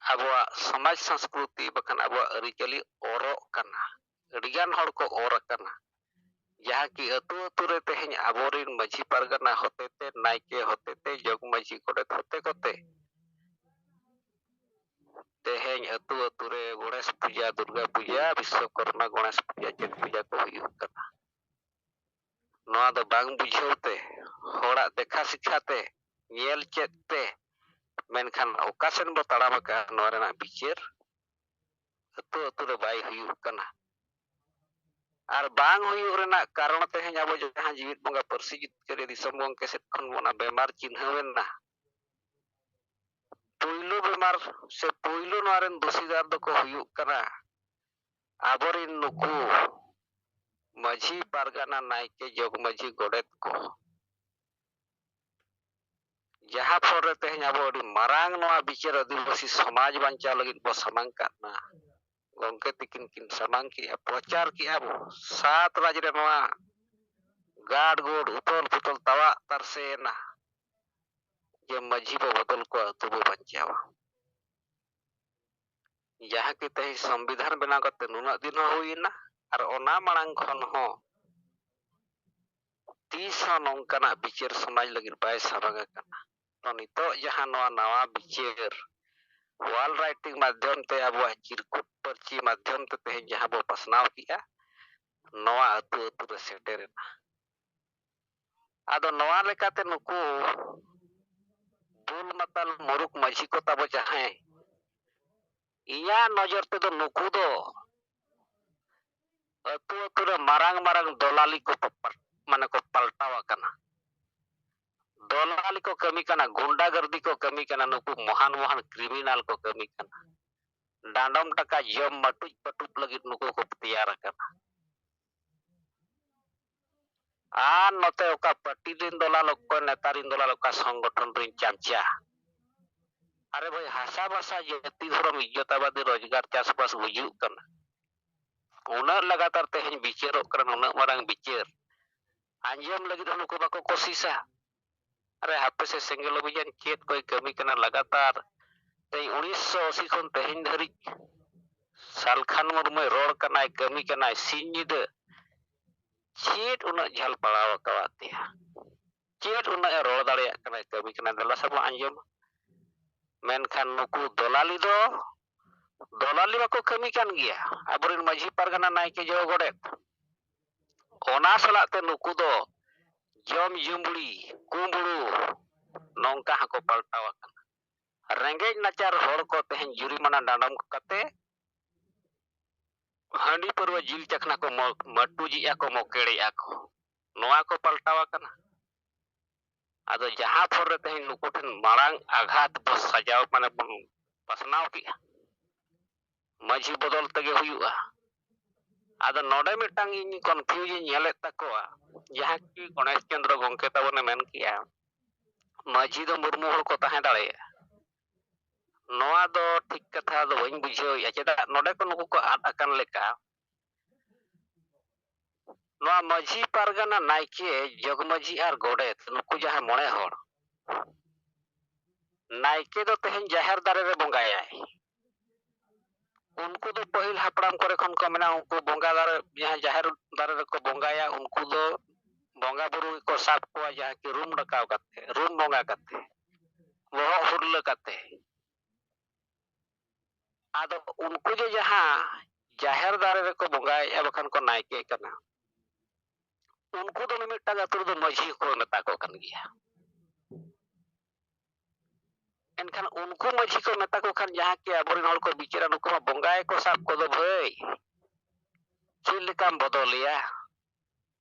अबुआ समाज संस्कृति बखन अबुआ अरिचली ओरो कना अडिगान हड़ को ओर कना जहाँ की अतु अतु रे तेहें आबोरिन मझी पारगना होतेते नायके होतेते जग मझी कोडेत होते कोते तेहें अतु अतु रे गणेश पूजा दुर्गा पूजा विश्वकर्मा गणेश पूजा चेत पूजा को हुयुग कना नवा दो बांग बुझेवते होड़ा देखा सिखाते ñel चेते मेनखान ओकासेन बो तड़ाम का नवा रेना बिचार अतु अतु रे बाय हुयुग कना आर बांग हुयुग रेना कारण तेहें अब जहां जीवित बंगा परसी जितकरे दिसम गंके सेट खन मोना बेमार चिन्हवेना पुइलु बेमार से पुइलु नवारेन दोषीदार दो को हुयुग कना आबोरिन नुकु मझी पारगाना नायके जग मझी गोडेत को जहाँ फल रे तेहन अब अड़ी मारांग नोआ बिचार आदिवासी समाज बांचा लगित बो समांग काटना गोंके तिकिन किन समांग की प्रचार की अब 7 राज्य रे नोआ गाड गोड उतल पुतल तवा तरसेना जे मजी बो बदल को तुबो बंचावा जहाँ की तही संविधान बना करते नुना दिन हुईना और ओना मांग खन हो 30 नौकना बिचार समाज लगित बाय सबागा कना तो नितो जहाँ नोआ नवा बिचार वाल राइटिंग माध्यम ते अब चिरकुट पर्ची माध्यम ते तेहन जहाँ बो पसनाव किया नवा अतु अतु रे सेटेरेना आदो नवा लेकाते नुकु बुल मतल मुरुक मझी को तब जहाँ इया नजर ते दो नुकु दो अतु अतु रे मारांग मारांग दलाली को माने को पलटावा कना दलाली को कमी कना गुंडागर्दी को कमी कना नुकु महान महान क्रिमिनल को कमी कना डांडम टका जम मटुज पटुप लगित नुकु को तैयार कना आ नते ओका पार्टी दिन दलाल को नेतारिन दलाल का संगठन रिन चांचा अरे भाई हासा भाषा जति धर्म इज्जतवादी रोजगार चासबास बुझुक कना उना लगातार तेहन बिचारो करन उना मारंग बिचार आंजम लगित नुकु बाको कोशिशा अरे हापे से सेंगल अभियान चेत कोई कमी कना लगातार ते 1980 खन तेहन धरी सालखान मुर्मू रोड कनाय कमी कनाय सिन्निद चेत उना झल पड़ाव कवातिया चेत उना रोड दाड़े कनाय कमी कना दला सब आंजम मेनखान नुकु दलाली बाको कमी कान गया अबरिन माझी पारगना नायके जो गोडेत ओना सलाते नुकु दो जम जुमड़ी कुंबड़ू नौका हको पलटावा रेंगे नाचार होड़ को तेहन जुरिमाना डांडम कते हांडी परवा जिल चखना को मट्टू जिया को मोकेड़े आको नोआ को पलटावा कना आदो जहां फर रे तेहन नुकु ठन मारांग आघात बस सजाव माने पसनाव किया माझी बदल तगे हुआ आदो नोडे मिटांग इन कन्फ्यूजन नेले तकोआ जहां की गणेश चंद्र गोंके तबने मेन किया माझी दो मुर्मू हल को ताहे दाड़े नोआ दो ठीक कथा दो बइन बुझो या चेदा नोडे को नुकु को आद अकन लेका नोआ माझी पारगना नायके जगमजी आर गोडेत नुकु जहां मोणे होड़ नायके दो तेहन जाहिर दारे रे बंगाया उनको तो पहिल हापड़ाम करे खन को मेना उनको बंगा दारे जहां जाहिर दारे रे को बंगाया उनको दो बंगा बुरु को साफ को जहां की रूम डकाव करते रूम बंगा करते वो हुरल करते आदो उनको जो जहां जाहिर दारे रे को बंगाया बखन को नायके कना उनको तो मिट्टा अतुर दो मझी को मेता को कन गया एनखान उनको मझी को मेता को खान जहां के अबरिन हल को बिचारा नुको बंगाए को साफ को दो भई चील लेकाम बदलिया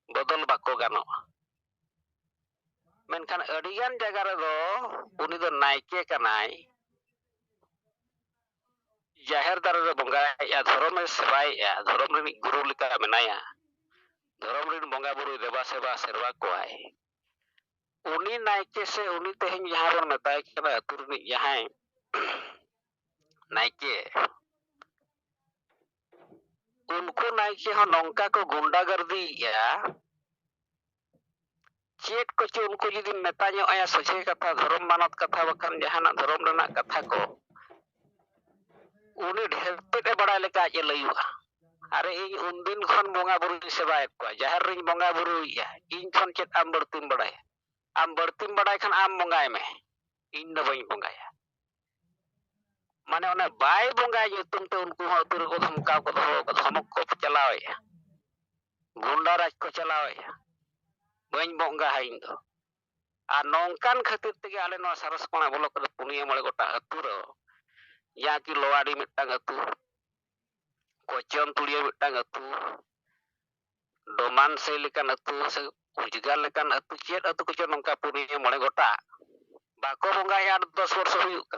बदल बाको गानो मेनखान अडिगान जगह रे दो उनी दो नायके कनाय जाहिर दार रे बंगाया धर्म सेवाया धर्म रे गुरु लेका मेनाया धर्म रे बंगा बुरु देवा सेवा सेरवा को आए उनी नायके से उनी तेहन जहां बन मेताय कना अतुर नि जहां नायके उनको नायके हो नौका को गुंडागर्दी या चेत को चे उनको यदि नेता जो आया सोचे कथा धर्म मानत कथा बखान जहाना धर्म रना कथा को उनी ढेर पे बड़ा लेका जे लयुआ अरे इन उन दिन खन बंगा बुरु सेवा को जाहिर रिन बंगा बुरु या इन खन चेत आम बर्तिम बड़ाय खान आम बंगाय में इन न बई बंगाया माने ओने बाय बंगाय युतुम ते उनको अतुर को धमका को धमक को चलावे गुंडा राज को चलावे बई बंगा हाइन दो आ नौकान खातिर तेगे आले नो सरस कोना बोलो को पुनिया मळे गोटा अतुर या की लोवाडी मिटांग अतु कोचम तुड़िया मिटांग अतु डोमान से लेकन अतु से उजगार लेकन अतु चेत अतु को नौका पुनिया मळे गोटा बाको बंगा या 10 वर्ष हुयुक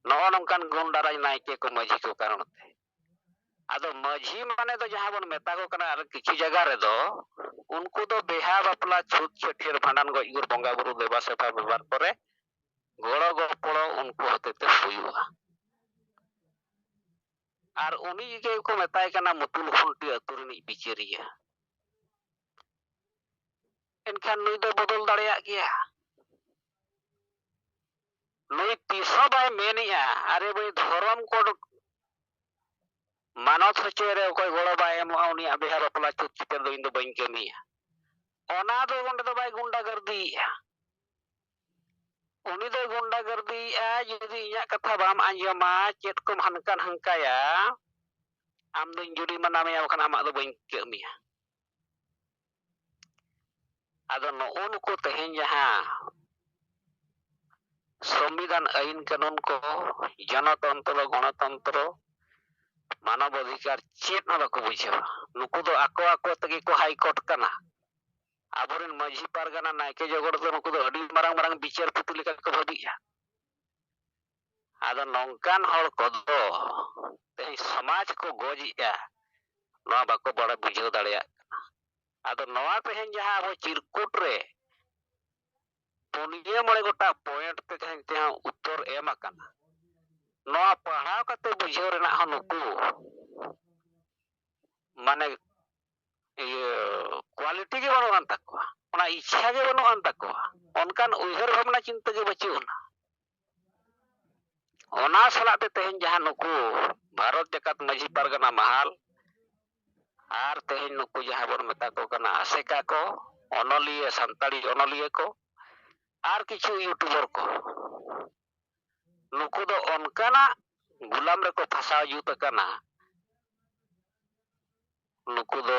नो नौकान गुंडा राज नायके को मझी को कारण ते आदो मझी माने तो जहां बन मेता को कना किछि जगह रे दो उनको तो बेहा बापला छूट छठियर भांडन गो इगुर बंगा बुरु देवा सेवा व्यवहार करे goro gopolo unku hotete huyuga ar uni ge ko metai kana mutul khunti atur ni bichiriya enkhan nui do bodol dareya gaya nui tiso bai menia are bai dhorom kod manot hochore okoy goro bai emo uni abeha bapla chut chiter do indo bain kamiya ona do gonde do bai gunda gardi uni do gunda gardi a judi inya katha bam anjoma chet kom hankan hankaya am do judi maname akan amak do bain kamiya ado no unku tehen jaha संविधान आईन कानून को जनतंत्र गणतंत्र मानव अधिकार चेत ना बाको बुझावा नुकु दो आको आको तगे को हाईकोर्ट कना आबोरेन माझी पारगाना नायके जगड़ दो नुकु दो अडी मारंग मारंग विचारपति लेका को भाबिया आदो नौकान हल को दो तेही समाज को गोजिया नवा बाको बड़ा बुझाव दाड़िया आदो नवा तेहेन जहां आबो चिरकुट रे पुनिया मळे गोटा पॉइंट ते तेहेन ते उत्तर एम आकाना नवा पढ़ाव कते बुझाव रेना ह नुकु माने क्वालिटी के बनो अन तकवा ओना इच्छा के बनो अन तकवा ओनकान उहर भावना चिंता के बचुना ओना सलाते तेहेन जहां नुकु भारत जकात माझी पारगना महाल आर तेहेन नुकु जहां बन मेता को कना आसेका को ओनलिए संताड़ी ओनलिए को आर किछु यूट्यूबर को नुकु दो ओनकाना गुलाम रे को फसा जुत कना नुकु दो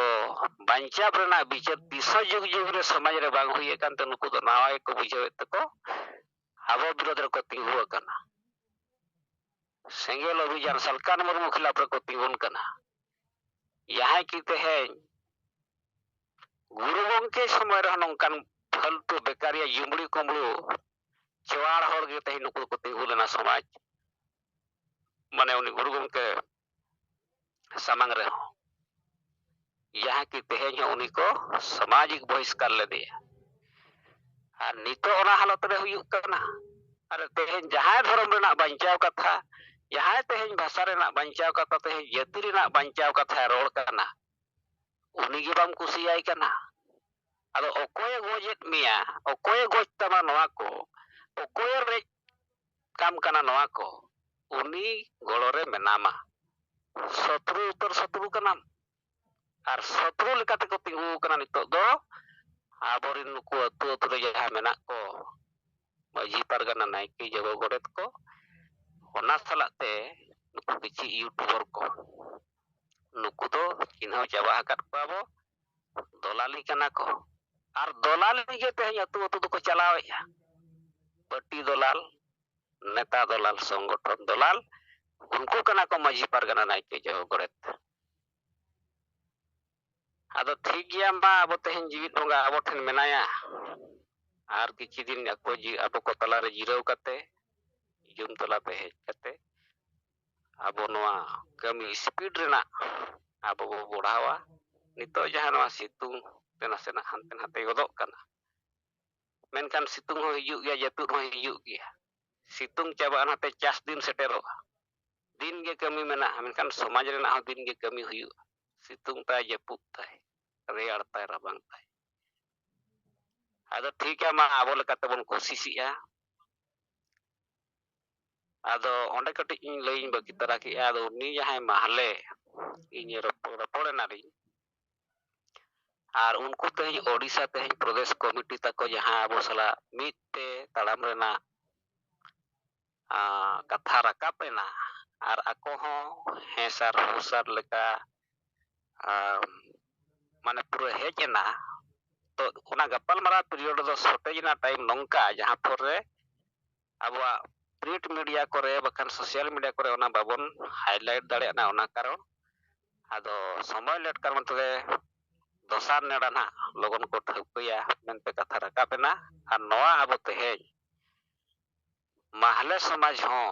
बांचा बरना बिचार दिशा जुग जुग रे समाज रे बांग हुई एकांत नुकु दो नावाय को बुझावे तको आबो विरोध रे को तिंगु कना सेंगेल अभियान सलकान मुर्मू खिलाफ रे को तिंगुन कना यहाँ की तेहेन गुरु गंके समय रे नंकान फालतू बेकारिया जुमड़ी कुमड़ू चवाड़ हड़ गे तेहेन नुकु को तिंगु लेना समाज माने उनी गुरु गंके सामांग रे यहाँ की तेहेन उनी को सामाजिक बहिष्कार ले दिया और नितो ओना हालत रे हुयुक कना अरे तेहेन जहां धर्म रेना बांचाव कथा जहां तेहेन भाषा रेना बांचाव कथा तेहेन जाति रेना बांचाव कथा रोड कना उनी गे बाम कुसियाई कना अदो ओकोय गोजेत मिया ओकोय गोज तमा नवा को ओकोय रे काम कना नवा को उनी गोलो रे मेनामा शत्रु उत्तर शत्रु कना और शत्रु लेकाते को तिंगु कना नितो दो आबोरिन नुकु अतु अतु रे जहां मेना को माझी पारगाना नायके जगो गोडेत को ओना सलाते नुकु किछि यूट्यूबर को नुकु दो चिन्ह चाबा हकात को आबो दलाली कना को और दलाली के तेहेन अतु अतु दो को चलावेया पट्टी दलाल नेता दलाल संगठन दलाल उनको कना को माझी पारगाना नायके जगो गोडेत आदो ठीक गया मा आबो तेहेन जीवित बंगा आबो ठेन मेनाया आर किछि दिन अको जी आबो को तला रे जिराव कते जुम तला पे हेज कते आबो नवा कमी स्पीड रेना आबो बो बढ़ावा नितो जहां नवा सितुंग तेना सेना हानते हाते गदोक कना मेनखान सितुंग हो हिजुग गया जतुर हो हिजुग गया सितुंग चाबा नाते चास दिन सेटेरो दिन गे कमी मेना मेनखान समाज रेना हो दिन गे कमी हुयु सितुंग ता जपुक ताय रेयाड़ ताय राबांग ताय आदो ठीक है मा आबो लेकाते बन कोशिशिया आदो ओंडे कटि इन लइन बाकी तरा की आदो उनी जहां महले इन रपोड़े नारी आर उनको तेज ओडिशा तेज प्रदेश कमिटी तक जहां आबो सला मिते तड़ाम रेना कथा राकापेना आर आको हो हेसार हुसार लेका माने पूरा हेजना तो ओना गपाल मारा पीरियड दो शॉर्टेज ना टाइम नंका जहां पर रे आबो प्रिंट मीडिया करे बखान सोशल मीडिया करे ओना बाबन हाईलाइट दाड़े ना ओना कारण आदो समय लेट कारण तबे दोसार नेडा ना लोगन को ठकया मेनते कथा राकापेना आर नवा आबो तेहेज महले समाज हो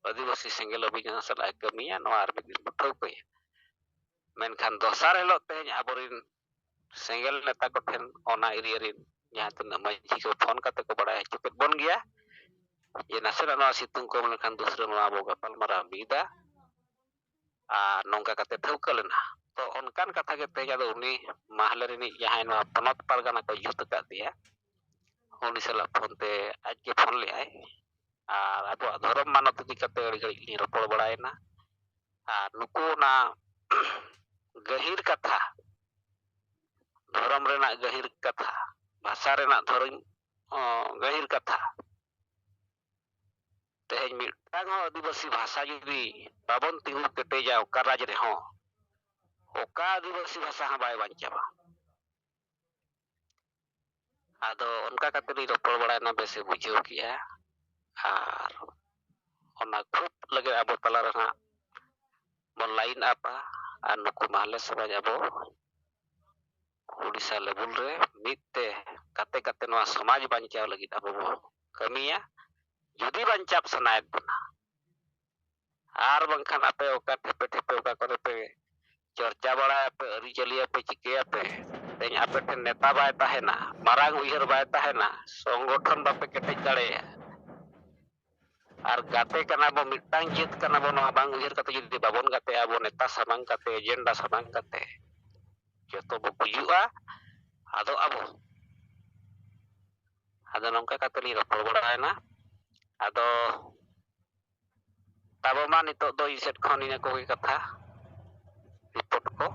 आदिवासी सेंगेल अभियान सला कमिया नवा आर बिन ठकया मेनखान दोसार हेलो तेहेज आबोरिन सेंगेल नेता को ठेन ओना एरिया रिन जहां तन माझी को फोन कते को बड़ा चुपत बन गया je nasenak noa situng ko menekan dusra noa abo gapal marah mida nongka kate ᱴᱷᱟᱹᱣᱠᱟᱹ ᱞᱮᱱᱟ ᱛᱚ ᱚᱱᱠᱟᱱ ᱠᱟᱛᱷᱟ ᱜᱮ ᱛᱮᱦᱮᱧ ᱟᱫᱚ ᱩᱱᱤ ᱢᱟᱦᱞᱮ ᱨᱤᱱᱤᱡ ᱡᱟᱦᱟᱸᱭ ᱱᱚᱣᱟ ᱯᱚᱱᱚᱛ ᱯᱟᱨᱜᱟᱱᱟ ᱠᱚ ᱡᱩᱛ ᱟᱠᱟᱫᱮᱭᱟ ᱩᱱᱤ ᱥᱟᱞᱟᱜ ᱯᱷᱳᱱ ᱛᱮ ᱟᱡ ᱜᱮ ᱯᱷᱳᱱ ᱞᱮᱜᱼᱟᱭ ᱟᱨ ᱟᱵᱚᱣᱟᱜ ᱫᱷᱚᱨᱚᱢ ᱢᱟᱱᱚᱛ ᱤᱫᱤ ᱠᱟᱛᱮ ᱟᱹᱰᱤ ᱜᱷᱟᱹᱲᱤᱡ ᱞᱤᱧ ᱨᱚᱯᱚᱲ ᱵᱟᱲᱟᱭᱮᱱᱟ ᱟᱨ ᱱᱩᱠᱩ ᱚᱱᱟ ᱜᱟᱹᱦᱤᱨ ᱠᱟᱛᱷᱟ ᱫᱷᱚᱨᱚᱢ ᱨᱮᱱᱟᱜ ᱜᱟᱹᱦᱤᱨ ᱠᱟᱛᱷᱟ ᱵᱷᱟষᱟ ᱨᱮᱱᱟᱜ ᱜᱟᱹᱦᱤᱨ ᱠᱟᱛᱷᱟ ᱛᱮᱦᱮᱧ ᱢᱤᱫᱴᱟᱝ ᱦᱚᱸ ᱟᱹᱫᱤᱵᱟᱹᱥᱤ ᱵᱷᱟষᱟ ᱡᱩᱫᱤ ᱵᱟᱵᱚᱱ ᱛᱤᱸᱜᱩ ᱠᱮᱴᱮᱡᱟ ᱚᱠᱟ ᱨᱟᱡᱽ ᱨᱮᱦᱚᱸ ᱚᱠᱟ ᱟᱹᱫᱤᱵᱟᱹᱥᱤ ᱵᱷᱟষᱟ ᱦᱚᱸ ᱵᱟᱭ ᱵᱟᱧᱪᱟᱣᱟ ᱟᱫᱚ ᱚᱱᱠᱟ ᱠᱟᱛᱮ ᱞᱤᱧ ᱨᱚᱯᱚᱲ ᱵᱟᱲᱟᱭᱮᱱᱟ ᱵᱮᱥᱮ ᱵᱩᱡᱷᱟᱹᱣ ᱠᱮᱜᱼᱟ ᱟᱨ ᱚᱱᱟ ᱠᱷᱩᱵ ᱞᱟᱹᱜᱤᱫ ᱟᱵᱚ ᱛᱟᱞᱟ ᱨᱮᱱᱟᱜ ᱵᱚᱱ ᱞᱟᱭᱤᱱ ᱟᱯᱟ ᱟᱨ ᱱᱩᱠᱩ ᱢᱟᱦᱞᱮ ᱥᱚᱢᱟᱡᱽ ᱟᱵᱚ ᱩᱲᱤᱥᱥᱟ ᱞᱮᱵᱮᱞ ᱨᱮ ᱢᱤᱫ ᱛᱮ ᱠᱟᱛᱮ ᱱᱚᱣᱟ ᱥᱚᱢᱟᱡᱽ ᱵᱟᱧᱪᱟᱣ ᱞᱟᱹᱜᱤᱫ ᱟᱵᱚ ᱵᱚ ᱠᱟᱹᱢᱤᱭᱟ ᱡᱩᱫᱤ ᱵᱟᱧᱪᱟᱣ ᱥᱟᱱᱟᱭᱮᱫ ᱵᱚᱱᱟ ᱟᱨ ᱵᱟᱝᱠᱷᱟन ᱟᱯᱮ ᱚᱠᱟ ᱴᱷᱮᱯᱮ ᱚᱠᱟ ᱠᱚᱨᱮ ᱯᱮ ᱪᱚᱨᱪᱟ ᱵᱟᱲᱟᱭᱟᱯᱮ ᱟᱹᱨᱤᱪᱟᱹᱞᱤᱭᱟᱯᱮ ᱪᱤᱠᱟᱹᱭᱟᱯᱮ ᱛᱮᱦᱮᱧ ᱟᱯᱮ ᱴᱷᱮᱱ ᱱᱮᱛᱟ ᱵᱟᱭ ᱛᱟᱦᱮᱱᱟ ᱢᱟᱨᱟᱝ ᱩᱭᱦᱟᱹᱨ ᱵᱟᱭ ᱛᱟᱦᱮᱱᱟ ᱥᱚᱝᱜᱚᱴᱷᱚᱱ ᱵᱟᱯᱮ ᱠᱮᱴᱮᱡ ᱫᱟᱲᱮᱭᱟᱜᱼᱟ ᱟᱨ ᱜᱟᱛᱮ ᱠᱟᱱᱟ ᱵᱚ ᱢᱤᱫᱴᱟᱝ ᱡᱟᱹᱛ ᱠᱟᱱᱟ ᱵᱚ ᱱᱚᱣᱟ ᱵᱟᱝ ᱩᱭᱦᱟᱹᱨ ᱠᱟᱛᱮ ᱡᱩᱫᱤ ᱵᱟᱵᱚᱱ ᱜᱟᱛᱮᱜᱼᱟ ᱟᱵᱚ ᱱᱮᱛᱟ ᱥᱟᱢᱟᱝ ᱠᱟᱛᱮ ᱮᱡᱮᱱᱰᱟ ᱥᱟᱢᱟᱝ ᱠᱟᱛᱮ ᱡᱚᱛᱚ ᱵᱚ ᱜᱩᱡᱩᱜᱼᱟ ᱟᱫᱚ ᱟᱫᱚ ᱱᱚᱝᱠᱟ ᱠᱟᱛᱮ ᱞᱤᱧ ᱨᱚᱯᱚᱲ ᱵᱟᱲᱟᱭᱮᱱᱟ ᱟᱫᱚ ᱛᱟᱵᱚ ᱢᱟ ᱱᱤᱛᱚᱜ ᱫᱚ ᱤᱧ ᱥᱮᱫ ᱠᱷᱚᱱ ᱤᱱᱟᱹ ᱠᱚᱜᱮ ᱠᱟᱛᱷᱟ ᱨᱤᱯᱳর্ট ᱠᱚ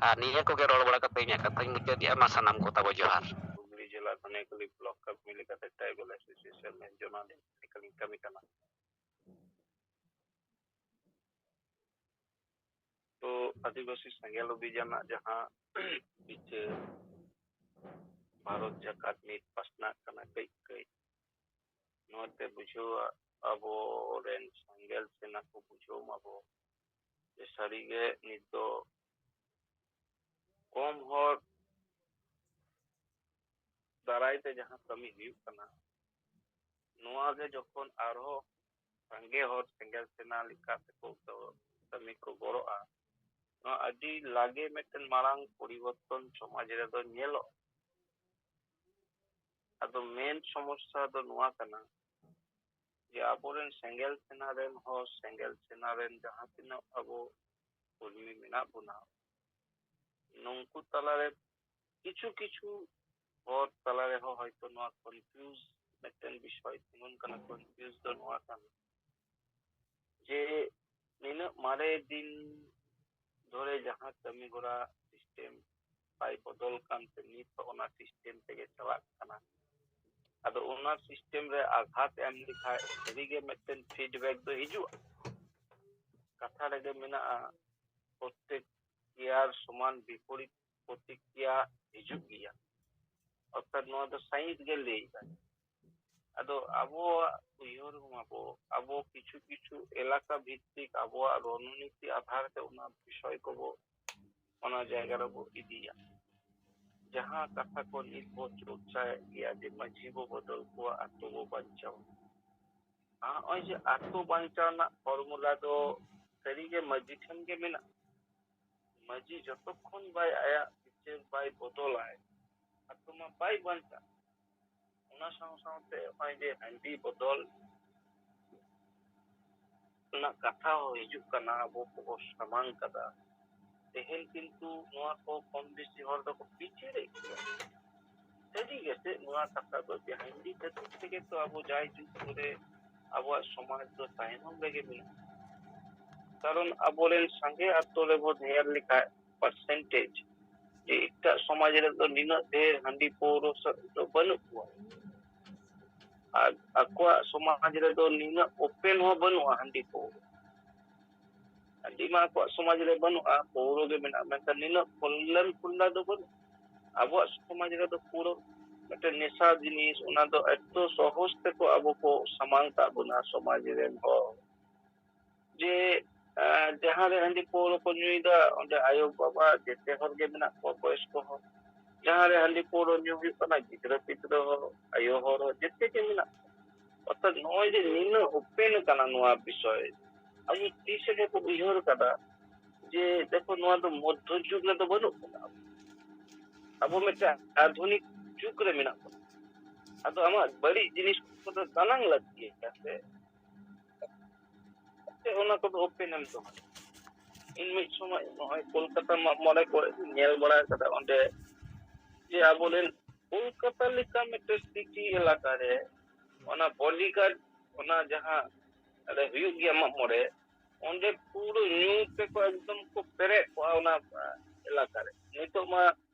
আর নিয়ে কোকে রড় বড়া কাতে ইᱧᱟᱹᱜ ᱠᱟᱛᱷᱟᱧ ᱢᱩᱪᱟᱹᱫᱮᱜᱼᱟ ᱢᱟ ᱥᱟᱱᱟᱢ ᱠᱚ ᱛᱟᱵᱚ ᱡᱚᱦᱟᱨ ᱦᱩᱜᱽᱞᱤ ᱡᱮᱞᱟ ᱫᱷᱟᱱᱮᱠᱩᱞᱤ ᱵᱞᱚᱠ ᱠᱟᱯ ᱢᱤᱞᱮ ᱠᱟᱛᱮ ᱴᱨᱟইᱵᱮল ᱮᱥᱳᱥᱤᱭᱮᱥᱚᱱ ᱨᱮ ᱡᱚᱱᱟᱞᱤᱧ ᱮᱠᱟᱞᱤᱧ ᱠᱟᱹᱢᱤ ᱠᱟᱱᱟ ᱛᱚ ᱟᱹᱫᱤᱵᱟᱹᱥᱤ ᱥᱮᱸᱜᱮᱞ ᱚᱵᱷᱤᱡᱟᱱᱟᱜ ᱡᱟᱦᱟᱸ ᱵᱤᱪᱟᱹᱨ ᱵᱷᱟᱨᱚᱛ ᱡᱟᱠᱟᱛ ᱱᱤᱛ ᱯᱟᱥᱱᱟᱜ ᱠᱟᱱᱟ ᱠᱟᱹᱡ ᱠᱟᱹᱡ ᱱᱚᱣᱟᱛᱮ ᱵᱩᱡᱷᱟᱹᱣᱟ ᱟᱵᱚ ᱨᱮᱱ ᱥᱮᱸᱜᱮᱞ ᱥᱮᱱᱟ ᱠᱚ ᱵᱩᱡᱷᱟᱹᱣ ᱢᱟᱵᱚ ᱡᱮ ᱥᱟᱹᱨᱤᱜᱮ ᱱᱤᱛ ᱫᱚ ᱠᱚᱢ ᱦᱚᱲ ᱫᱟᱨᱟᱭᱛᱮ ᱡᱟᱦᱟᱸ ᱠᱟᱹᱢᱤ ᱦᱩᱭᱩᱜ ᱠᱟᱱᱟ ᱱᱚᱣᱟ ᱜᱮ ᱡᱚᱠᱷᱚᱱ ᱟᱨᱦᱚᱸ ᱥᱟᱸᱜᱮ ᱦᱚᱲ ᱥᱮᱸᱜᱮᱞ ᱥᱮᱱᱟ ᱞᱮᱠᱟ ᱛᱮᱠᱚ ᱠᱟᱹᱢᱤ ᱠᱚ ᱜᱚᱲᱚᱜᱼᱟ ᱱᱚᱣᱟ ᱟᱹᱰᱤ ᱞᱟᱜᱮ ᱢᱤᱫᱴᱮᱱ ᱢᱟᱨᱟᱝ ᱯᱚᱨᱤᱵᱚᱨᱛᱚᱱ ᱥᱚᱢᱟᱡᱽ ᱨᱮᱫᱚ ᱧᱮᱞᱚᱜ ᱟᱫᱚ ᱢᱮᱱ ᱥᱚᱢᱚᱥᱥᱟ ᱫᱚ ᱱᱚᱣᱟ ᱠᱟᱱᱟ ᱡᱮ ᱟᱵᱚᱨᱮᱱ ᱥᱮᱸᱜᱮᱞ ᱥᱮᱱᱟ ᱨᱮᱱ ᱦᱚᱲ ᱥᱮᱸᱜᱮᱞ ᱥᱮᱱᱟ ᱨᱮᱱ ᱡᱟᱦᱟᱸ ᱛᱤᱱᱟᱹᱜ ᱟᱵᱚ ᱠᱚᱨᱢᱤ ᱢᱮᱱᱟᱜ ᱵᱚᱱᱟ ᱱᱩᱝᱠᱩ ᱛᱟᱞᱟᱨᱮ ᱠᱤᱪᱷᱩ ᱦᱚᱲ ᱛᱟᱞᱟ ᱨᱮᱦᱚᱸ ᱦᱚᱭᱛᱚ ᱱᱚᱣᱟ ᱠᱚᱱফᱤᱭᱩᱡ ᱢᱤᱫᱴᱮᱱ ᱵᱤᱥᱚᱭ ᱛᱤᱸᱜᱩᱱ ᱠᱟᱱᱟ ᱠᱚᱱফᱤᱭᱩᱡ ᱫᱚ ᱱᱚᱣᱟ ᱠᱟᱱᱟ ᱡᱮ ᱱᱤᱱᱟᱹᱜ ᱢᱟᱨᱮ ᱫᱤᱱ ধরে ᱡᱟᱦᱟᱸ ᱠᱟᱹᱢᱤ ᱦᱚᱨᱟ সিস্টেম ᱵᱟᱭ ᱵᱚᱫᱚᱞ ᱠᱟᱱᱛᱮ ᱱᱤᱛ ᱚᱱᱟ সিস্টেম ᱛᱮᱜᱮ ᱪᱟᱞᱟᱜ ᱠᱟᱱᱟ ᱟᱫᱚ ᱚᱱᱟ সিস্টেম ᱨᱮ আঘাত ᱮᱢ ᱞᱮᱠᱷᱟᱡ ᱥᱟᱹᱨᱤᱜᱮ ᱢᱤᱫᱴᱮᱱ ᱯᱷᱤᱰᱵᱮᱠ ᱫᱚ ᱦᱤᱡᱩᱜᱼᱟ ᱠᱟᱛᱷᱟ ᱨᱮᱜᱮ ᱢᱮᱱᱟᱜᱼᱟ প্রত্যেক ক্রিয়ার সমান বিপরীত প্রতিক্রিয়া হিজুᱜ গᱮᱭᱟ অর্থাৎ নওয়া ᱫᱚ সায়েন্স ᱜᱮ ᱞᱟᱹᱭᱫᱟᱭ ᱟᱫᱚ ᱟᱵᱚᱣᱟᱜ ᱩᱭᱦᱟᱹᱨ ᱟᱵᱚ ᱠᱤᱪᱷᱩ ᱮᱞᱟᱠᱟ ভিত্তিক ᱟᱵᱚᱣᱟᱜ ᱨᱚণᱱᱤᱛᱤ আধার ᱛᱮ ᱚᱱᱟ বিষয় ᱠᱚᱵᱚ ᱚᱱᱟ ᱡᱟᱭᱜᱟ ᱨᱮᱵᱚ ᱤᱫᱤᱭᱟ ᱡᱟᱦᱟᱸ ᱠᱟᱛᱷᱟ ᱠᱚ ᱱᱤᱛ ᱵᱚ ᱪᱚᱨᱪᱟᱭᱮᱫ ᱜᱮᱭᱟ ᱡᱮ ᱢᱟᱹᱡᱷᱤ ᱵᱚ ᱵᱚᱫᱚᱞ ᱠᱚᱣᱟ ᱟᱛᱳ ᱵᱚ ᱵᱟᱧᱪᱟᱣᱟ ᱱᱚᱜᱼᱚᱭ ᱡᱮ ᱟᱛᱳ ᱵᱟᱧᱪᱟᱣ ᱨᱮᱱᱟᱜ ᱯᱷᱚᱨᱢᱩᱞᱟ ᱫᱚ ᱥᱟᱹᱨᱤᱜᱮ ᱢᱟᱹᱡᱷᱤ ᱴᱷᱮᱱ ᱜᱮ ᱢᱮᱱᱟᱜᱼᱟ ᱢᱟᱹᱡᱷᱤ ᱡᱚᱛᱚᱠᱷᱚᱱ ᱵᱟᱭ ᱟᱭᱟᱜ ᱵᱤᱪᱟᱹᱨ ᱵᱟᱭ ᱵᱚᱫᱚᱞᱟᱭ ᱟᱛᱳ ᱢᱟ ᱵᱟᱭ ᱵᱟᱧᱪᱟᱜ ᱚᱱᱟ ᱥᱟᱶᱛᱮ ᱱᱚᱜᱼᱚᱭ ᱡᱮ ᱦᱟᱺᱰᱤ ᱵᱚᱫᱚᱞ ᱨᱮᱱᱟᱜ ᱠᱟᱛᱷᱟ ᱦᱚᱸ ᱦᱤᱡᱩᱜ ᱠᱟᱱᱟ ᱟᱵᱚ ᱠᱚᱵᱚ ᱥᱟᱢᱟᱝ ᱠᱟᱫᱟ ᱛᱮᱦᱮᱧ ᱠᱤᱱᱛᱩ ᱱᱚᱣᱟ ᱠᱚ ᱠᱚᱢ ᱵᱮᱥᱤ ᱦᱚᱲ ᱫᱚᱠᱚ ᱵᱤᱪᱟᱹᱨᱮᱫ ᱜᱮᱭᱟ ᱥᱟᱹᱨᱤ ᱜᱮᱥᱮ ᱱᱚᱣᱟ ᱠᱟᱛᱷᱟ ᱫᱚ ᱡᱮ ᱦᱟᱺᱰᱤ ᱠᱷᱟᱹᱛᱤᱨ ᱛᱮᱜᱮ ᱛᱚ ᱟᱵᱚ ᱡᱟᱭ ᱡᱩᱜᱽ ᱠᱚᱨᱮ ᱟᱵᱚᱣᱟᱜ ᱥᱚᱢᱟᱡᱽ ᱫᱚ ᱛᱟᱭᱱᱚᱢ ᱨᱮᱜᱮ ᱢᱮᱱᱟᱜᱼᱟ কারণ ᱟᱵᱚᱨᱮᱱ ᱥᱟᱸᱜᱮ ᱟᱛᱳ ᱨᱮᱵᱚ ᱧᱮᱞ ᱞᱮᱠᱷᱟᱡ ᱯᱟᱨᱥᱮᱱᱴᱮᱡ ᱡᱮ ᱮᱴᱟᱜ ᱥᱚᱢᱟᱡᱽ ᱨᱮᱫᱚ ᱱᱤᱱᱟᱹᱜ ᱰᱷᱮᱨ ᱦᱟᱺᱰᱤ ᱯᱟᱹᱣᱨᱟᱹ ᱫᱚ ᱵᱟᱹᱱᱩᱜ ᱠᱚᱣᱟ ᱟᱨ ᱟᱠᱚᱣᱟᱜ ᱥᱚᱢᱟᱡᱽ ᱨᱮᱫᱚ ᱱᱤᱱᱟᱹᱜ ᱳᱯᱮᱱ ᱦᱚᱸ ᱵᱟᱹᱱᱩᱜᱼᱟ ᱦᱟᱺᱰᱤ ᱯᱟᱹᱣᱨᱟᱹ ᱦᱟᱺᱰᱤ ᱢᱟ ᱟᱠᱚᱣᱟᱜ ᱥᱚᱢᱟᱡᱽ ᱨᱮ ᱵᱟᱹᱱᱩᱜᱼᱟ ᱯᱟᱹᱣᱨᱟᱹ ᱜᱮ ᱢᱮᱱᱟᱜᱼᱟ ᱢᱮᱱᱠᱷᱟᱱ ᱱᱤᱱᱟᱹᱜ ᱠᱚᱞᱞᱟᱱ ᱠᱷᱩᱞᱞᱟ ᱫᱚ ᱵᱟᱹᱱᱩᱜᱼᱟ ᱟᱵᱚᱣᱟᱜ ᱥᱚᱢᱟᱡᱽ ᱨᱮᱫᱚ ᱯᱩᱨᱟᱹ ᱢᱤᱫᱴᱮᱱ ᱱᱮশᱟ ᱡᱤᱱᱤᱥ ᱚᱱᱟ ᱫᱚ ᱮᱛᱚ ᱥᱚᱦᱚᱡ ᱛᱮᱠᱚ ᱟᱵᱚ ᱠᱚ ᱥᱟᱢᱟᱝ ᱠᱟᱜ ᱵᱚᱱᱟ ᱥᱚᱢᱟᱡᱽ ᱨᱮᱱ ᱦᱚᱲ ᱡᱮ ᱡᱟᱦᱟᱸᱨᱮ ᱦᱟᱺᱰᱤ ᱯᱟᱹᱣᱨᱟᱹ ᱠᱚ ᱧᱩᱭᱮᱫᱟ ᱚᱸᱰᱮ ᱟᱭᱳ ᱵᱟᱵᱟ ᱡᱮᱛᱮ ᱦᱚᱲ ᱜᱮ ᱢᱮᱱᱟᱜ ᱠᱚᱣᱟ ᱵᱚᱭᱚᱥᱠᱚ ᱦᱚᱲ ᱡᱟᱦᱟᱸᱨᱮ ᱦᱟᱺᱰᱤ ᱯᱟᱹᱣᱨᱟᱹ ᱧᱩ ᱦᱩᱭᱩᱜ ᱠᱟᱱᱟ ᱜᱤᱫᱽᱨᱟᱹ ᱯᱤᱫᱽᱨᱟᱹ ᱦᱚᱸ ᱟᱭᱳ ᱦᱚᱲ ᱦᱚᱸ ᱡᱮᱛᱮ ᱜᱮ ᱢᱮᱱᱟᱜ ᱠᱚᱣᱟ ᱚর্থাৎ ᱱᱚᱜᱼᱚᱭ ᱡᱮ ᱱᱤᱱᱟᱹᱜ ᱳᱯᱮᱱ ᱠᱟᱱᱟ ᱱᱚᱣᱟ ᱵᱤᱥᱚᱭ ᱟᱵᱚ ᱛᱤᱥ ᱜᱮᱠᱚ ᱩᱭᱦᱟᱹᱨ ᱠᱟᱫᱟ ᱡᱮ ᱫᱮᱠᱷᱚ ᱱᱚᱣᱟ ᱫᱚ ᱢᱚᱫᱽᱫᱷᱚ ᱡᱩᱜᱽ ᱨᱮᱫᱚ ᱵᱟᱹᱱᱩᱜ ᱵᱚᱱᱟ ᱟᱵᱚ ᱢᱤᱫᱴᱟᱝ ᱟধুনিক যুগ রে মেনাᱜ ᱵᱚᱱᱟ ᱟᱫᱚ ᱟᱢᱟᱜ ᱵᱟᱹᱲᱤᱡ ᱡᱤᱱᱤᱥ ᱠᱚᱫᱚ ᱫᱟᱱᱟᱝ ᱞᱟᱹᱠᱛᱤ ᱥᱮ ᱚᱱᱟ ᱠᱚᱫᱚ ᱳᱯᱮᱱᱮᱢ ᱫᱚᱦᱚᱭ ᱤᱧ ᱢᱤᱫ ᱥᱚᱢᱚᱭ ᱱᱚᱜᱼᱚᱭ ᱠᱳᱞᱠᱟᱛᱟ ᱢᱟᱜ ᱢᱚᱬᱮ ᱠᱚᱨᱮ ᱧᱮᱞ ᱵᱟᱲᱟ ᱠᱟᱫᱟ ᱚᱸᱰᱮ ᱡᱮ ᱟᱵᱚᱨᱮᱱ ᱠᱳᱞᱠᱟᱛᱟ ᱞᱮᱠᱟ ᱢᱤᱫᱴᱮᱱ ᱥᱤᱴᱤ ᱮᱞᱟᱠᱟᱨᱮ ᱚᱱᱟ ᱵᱚᱰᱤᱜᱟর্ড ᱚᱱᱟ ᱡᱟᱦᱟᱸ ᱨᱮ ᱦᱩᱭᱩᱜ ᱜᱮᱭᱟ ᱢᱟᱜ ᱢᱚᱬᱮ ᱚᱸᱰᱮ ᱯᱩᱨᱟᱹ ᱧᱩ ᱛᱮᱠᱚ ᱮᱠᱫᱚᱢ ᱠᱚ ᱯᱮᱨᱮᱡ ᱠᱚᱜᱼᱟ ᱚᱱᱟ ᱮᱞᱟᱠᱟᱨᱮ ᱱᱤᱛᱚᱜ ᱢᱟ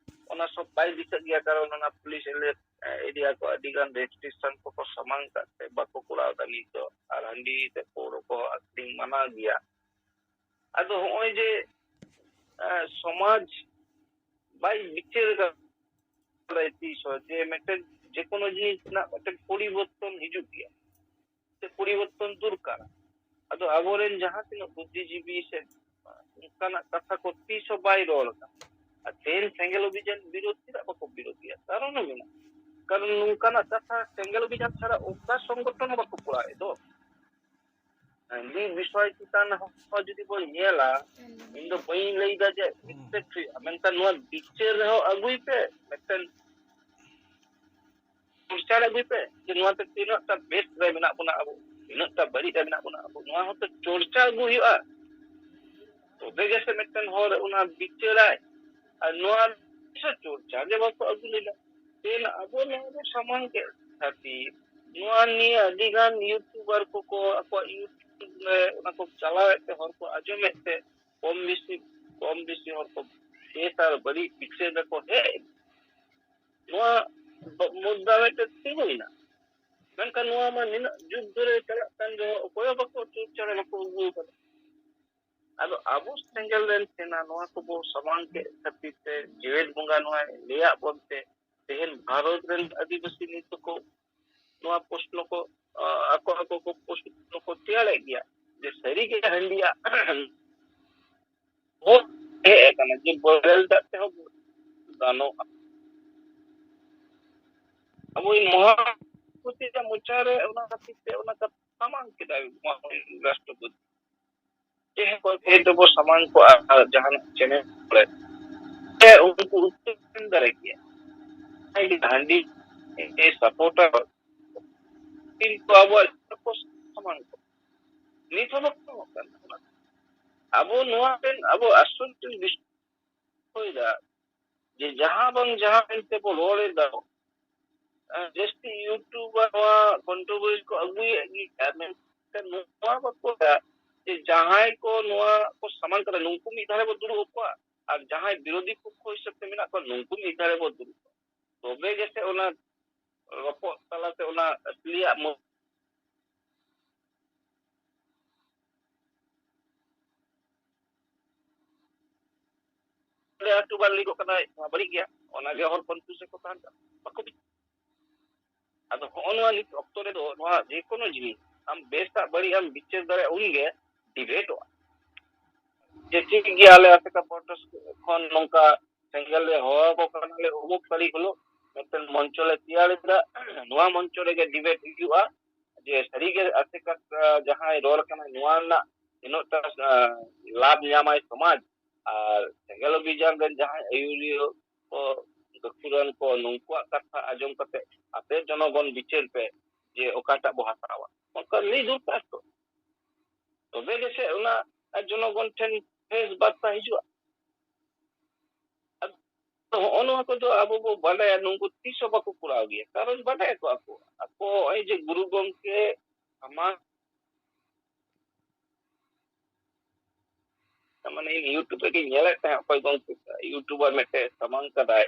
ᱚᱱᱟ ᱥᱚᱵ ᱵᱟᱭ ᱫᱤᱥᱟᱹᱜ ᱜᱮᱭᱟ ᱠᱟᱨᱚᱱ ᱚᱱᱟ ᱯᱩᱞᱤᱥ ᱮᱨᱤᱭᱟ ᱠᱚ ᱟᱹᱰᱤᱜᱟᱱ ᱨᱮᱥᱴᱨᱤᱠᱥᱚᱱ ᱠᱚᱠᱚ ᱥᱟᱢᱟᱝ ᱠᱟᱜ ᱛᱮ ᱵᱟᱠᱚ ᱠᱚᱨᱟᱣ ᱮᱫᱟ ᱱᱤᱛ ᱫᱚ ᱟᱨ ᱦᱟᱺᱰᱤ ᱥᱮ ᱯᱟᱹᱣᱨᱟᱹ ᱠᱚ ᱟᱹᱠᱷᱨᱤᱧ ᱢᱟᱱᱟ ᱜᱮᱭᱟ ᱟᱫᱚ ᱦᱚᱸᱜᱼᱚᱭ ᱡᱮ ᱥᱚᱢᱟᱡᱽ ᱵᱟᱭ ᱵᱤᱪᱟᱹᱨ ᱛᱤᱥ ᱦᱚᱸ ᱡᱮ ᱢᱤᱫᱴᱮᱱ ᱡᱮ কোনো জিনিস ᱨᱮᱱᱟᱜ ᱢᱤᱫᱴᱮᱱ পরিবর্তন হিজুᱜ ᱜᱮᱭᱟ ᱥᱮ পরিবর্তন দরকার ᱟᱫᱚ ᱟᱵᱚᱨᱮᱱ ᱡᱟᱦᱟᱸ ᱛᱤᱱᱟᱹᱜ ᱵᱩᱫᱽᱫᱷᱤᱡীᱵী ᱥᱮ ᱚᱱᱠᱟᱱᱟᱜ ᱠᱟᱛᱷᱟ ᱠᱚ ᱛᱤᱥ ᱦᱚᱸ ᱵᱟᱭ ᱨᱚᱲ ᱮᱫᱟ ᱟᱨ ᱛᱮᱦᱮᱧ ᱥᱮᱸᱜᱮᱞ ᱚᱵᱷᱤᱡᱟᱱ ᱵᱤᱨᱳধ ᱪᱮᱫᱟᱜ ᱵᱟᱠᱚ ᱵᱤᱨᱳধᱤᱭᱟ ᱠᱟᱨᱚᱱ ᱦᱚᱸ ᱢᱮᱱᱟᱜᱼᱟ ᱠᱟᱨᱚᱱ ᱱᱚᱝᱠᱟᱱᱟᱜ ᱠᱟᱛᱷᱟ ᱥᱮᱸᱜᱮᱞ ᱚᱵᱷᱤᱡᱟᱱ ᱪᱷᱟᱲᱟ ᱚᱠᱟ ᱥᱚᱝᱜᱚঠᱚᱱ ᱦᱚᱸ ᱵᱟᱠᱚ ᱠᱚᱨᱟᱣᱮᱫ ᱫᱚ ᱦᱟᱺᱰᱤ ᱵᱤᱥᱚᱭ ᱪᱮᱛᱟᱱ ᱦᱚᱸ ᱡᱩᱫᱤ ᱵᱚᱱ ᱧᱮᱞᱟ ᱤᱧ ᱫᱚ ᱵᱟᱹᱧ ᱞᱟᱹᱭᱫᱟ ᱡᱮ ᱮᱠᱥᱮᱯᱴ ᱦᱩᱭᱩᱜᱼᱟ ᱢᱮᱱᱠᱷᱟᱱ ᱱᱚᱣᱟ ᱵᱤᱪᱟᱹᱨ ᱨᱮᱦᱚᱸ ᱟᱹᱜᱩᱭ ᱯᱮ ᱢᱤᱫᱴᱮᱱ ᱪᱚᱨᱪᱟ ᱟᱹᱜᱩᱭ ᱯᱮ ᱡᱮ ᱱᱚᱣᱟᱛᱮ ᱛᱤᱱᱟᱹᱜᱴᱟ ᱵᱮᱥ ᱨᱮ ᱢᱮᱱᱟᱜ ᱵᱚᱱᱟ ᱟᱵᱚ ᱛᱤᱱᱟᱹᱜᱴᱟ ᱵᱟᱹᱲᱤᱡ ᱨᱮ ᱢᱮᱱᱟᱜ ᱵᱚᱱᱟ ᱟᱵᱚ ᱱᱚᱣᱟ ᱦᱚᱸᱛᱚ ᱪᱚᱨᱪᱟ ᱟᱹᱜᱩ ᱦᱩᱭᱩᱜᱼᱟ ᱛᱚᱵᱮ ᱜᱮᱥᱮ ᱢᱤᱫᱴᱮᱱ ᱦᱚᱲ ᱚᱱᱟ ᱵᱤᱪᱟᱹᱨᱟᱭ ᱟᱨ ᱱᱚᱣᱟ চর্চা ᱜᱮ ᱵᱟᱠᱚ ᱟᱹᱜᱩ ᱞᱮᱫᱟ ᱛᱮᱦᱮᱧ ᱟᱵᱚ ᱱᱚᱣᱟ ᱥᱟᱢᱟᱝ ᱠᱮᱫ ᱠᱷᱟᱹᱛᱤᱨ ᱱᱚᱣᱟ ᱱᱤᱭᱮ ᱟᱹᱰᱤᱜᱟᱱ ᱤᱭᱩᱴᱩᱵᱟᱨ ᱠᱚᱠᱚ ᱟᱠᱚᱣᱟᱜ ᱤᱭᱩᱴᱩᱵ ᱨᱮ ᱚᱱᱟ ᱠᱚ ᱪᱟᱞᱟᱣᱮᱫ ᱛᱮ ᱦᱚᱲ ᱠᱚ ᱟᱸᱡᱚᱢᱮᱫ ᱛᱮ ᱠᱚᱢ ᱵᱮᱥᱤ ᱦᱚᱲ ᱠᱚ ᱵᱮᱥ ᱟᱨ ᱵᱟᱹᱲᱤᱡ ᱵᱤᱪᱟᱹᱨ ᱨᱮᱠᱚ ᱦᱮᱡ ᱱᱚᱣᱟ ᱢᱩᱫᱽᱫᱟ ᱢᱤᱫᱴᱮᱱ ᱛᱤᱸᱜᱩᱭᱮᱱᱟ ᱢᱮᱱᱠᱷᱟन ᱱᱚᱣᱟ ᱢᱟ ᱱᱤᱱᱟᱹᱜ ᱡᱩᱜᱽ ᱫᱷᱚᱨᱮ ᱪᱟᱞᱟᱜ ᱠᱟᱱ ᱨᱮᱦᱚᱸ ᱚᱠᱚᱭ ᱦᱚᱸ ᱵᱟᱠᱚ ᱪᱚᱨᱪᱟ ᱨᱮ ᱵᱟᱠᱚ ᱟᱹᱜᱩ ᱟᱠᱟᱫᱟ ᱟᱫᱚ ᱟᱵᱚ ᱥᱮᱸᱜᱮᱞ ᱨᱮᱱ ᱥᱮᱱᱟ ᱱᱚᱣᱟ ᱠᱚᱵᱚ ᱥᱟᱢᱟᱝ ᱠᱮᱫ ᱠᱷᱟᱹᱛᱤᱨ ᱛᱮ ᱡᱮᱣᱮᱫ ᱵᱚᱸᱜᱟ ᱱᱚᱣᱟ ᱞᱟᱹᱭᱟᱜ ᱵᱚᱱᱛᱮ ᱛᱮᱦᱮᱧ ᱵᱷᱟᱨᱚᱛ ᱨᱮᱱ ᱟᱹᱫᱤᱵᱟᱹᱥᱤ ᱱᱤᱛ ᱫᱚᱠᱚ ᱱᱚᱣᱟ ᱯᱨᱚᱥᱱᱚ ᱠᱚ ᱟᱠᱚ ᱠᱚ ᱯᱨᱚᱥᱱᱚ ᱠᱚ ᱛᱮᱭᱟᱨᱮᱫ ᱜᱮᱭᱟ ᱡᱮ ᱥᱟᱹᱨᱤᱜᱮ ᱦᱟᱺᱰᱤᱭᱟᱜ ᱵᱚᱫ ᱦᱮᱡ ᱟᱠᱟᱱᱟ ᱡᱮ ᱵᱚᱫᱮᱞ ᱫᱟᱜ ᱛᱮᱦᱚᱸ ᱜᱟᱱᱚᱜᱼᱟ ᱟᱵᱚᱭᱤᱡ ᱢᱚᱦᱟᱯᱚᱛᱤᱭᱟᱜ ᱢᱚᱪᱟᱨᱮ ᱚᱱᱟ ᱠᱷᱟᱹᱛᱤᱨ ᱛᱮ ᱚᱱᱟ ᱠᱟᱛᱷᱟ ᱥᱟᱢᱟᱝ ᱠᱮᱫᱟᱭ ᱨᱟᱥᱴᱨᱚᱯᱚᱛᱤ ᱡᱮ ᱛᱮᱵᱚ ᱥᱟᱢᱟᱝ ᱠᱚᱜᱼᱟ ᱡᱟᱦᱟᱱᱟᱜ ᱪᱮᱱᱮᱞ ᱠᱚᱨᱮ उनको उत्तर दारे किया हांडी सपोर्टर इनको अब समान को नित होबो करना अब नोआ पेन अब आसल टेन विषय जे जहां बंग जहां इनते बो रोले दा जस्टी यूट्यूबर नोआ कंट्रोवर्सी को अगुई की कारण नोआ बको जे जहां को नोआ को समान कर नुंकु मी धारे बो दुरु को আর যাহাই বিরোধী পক্ষ হিসেবে মেনা কো নুনকু নিধারে বো দুরু তবে গেছে ওনা রপ তালাতে ওনা আসলিয়া ᱢᱚᱞᱮ ᱟᱹᱛᱩ ᱵᱟᱨ ᱞᱤᱜᱚ ᱠᱟᱱᱟ ᱵᱟᱹᱲᱤᱡ ᱜᱮᱭᱟ ᱚᱱᱟ ᱜᱮ ᱦᱚᱲ ᱠᱚᱱফᱤউᱡ ᱠᱚ ᱛᱟᱦᱮᱱ ᱠᱟᱱᱟ ᱵᱟᱠᱚ ᱟᱫᱚ ᱦᱚᱸᱜᱼᱚ ᱱᱚᱣᱟ ᱱᱤᱛ ᱚᱠᱛᱚ ᱨᱮᱫᱚ ᱱᱚᱣᱟ ᱡᱮ ᱠᱳᱱᱳ ᱡᱤᱱᱤᱥ ᱟᱢ ᱵᱮᱥᱟᱜ ᱵᱟᱹᱲᱤᱡ ᱟᱢ ᱵᱤᱪᱟᱹᱨ ᱫᱟᱲᱮᱭᱟᱜ ᱩᱱᱜᱮ ᱰᱤᱵᱮᱴᱚᱜᱼᱟ যে ঠিক গিয়ে আলে আফ্রিকা পডকাস্ট খন নৌকা সেঙ্গেলে হওয়া কো কারণে অমুক তারিখ হলো মিদটেন মঞ্চলে তিয়ারিদা নোয়া মঞ্চ রেগে ডিবেট হিজুआ যে সারিগে আফ্রিকা জাহাই রোল কানা নোয়া না ইনোটা লাভ নিয়ামাই সমাজ আর সেঙ্গেল অভিযান রেন জাহাই আয়ুরিও ও দক্ষিণান কো নুনকুয়া কথা আজম কতে আপে জনগণ বিচার পে যে ওকাটা বো হাতাওয়া ওকা নি দুরকার তো তবে গেছে ওনা জনগণ ঠেন ফেস বার্তা হিজুआ तो ono ko do abo bo badaya nunggu tiso bako kurao gya karon badaya ko ako ai je guru gomke ama tamane youtube ke nyala ta koy gomke youtuber mete samang kadai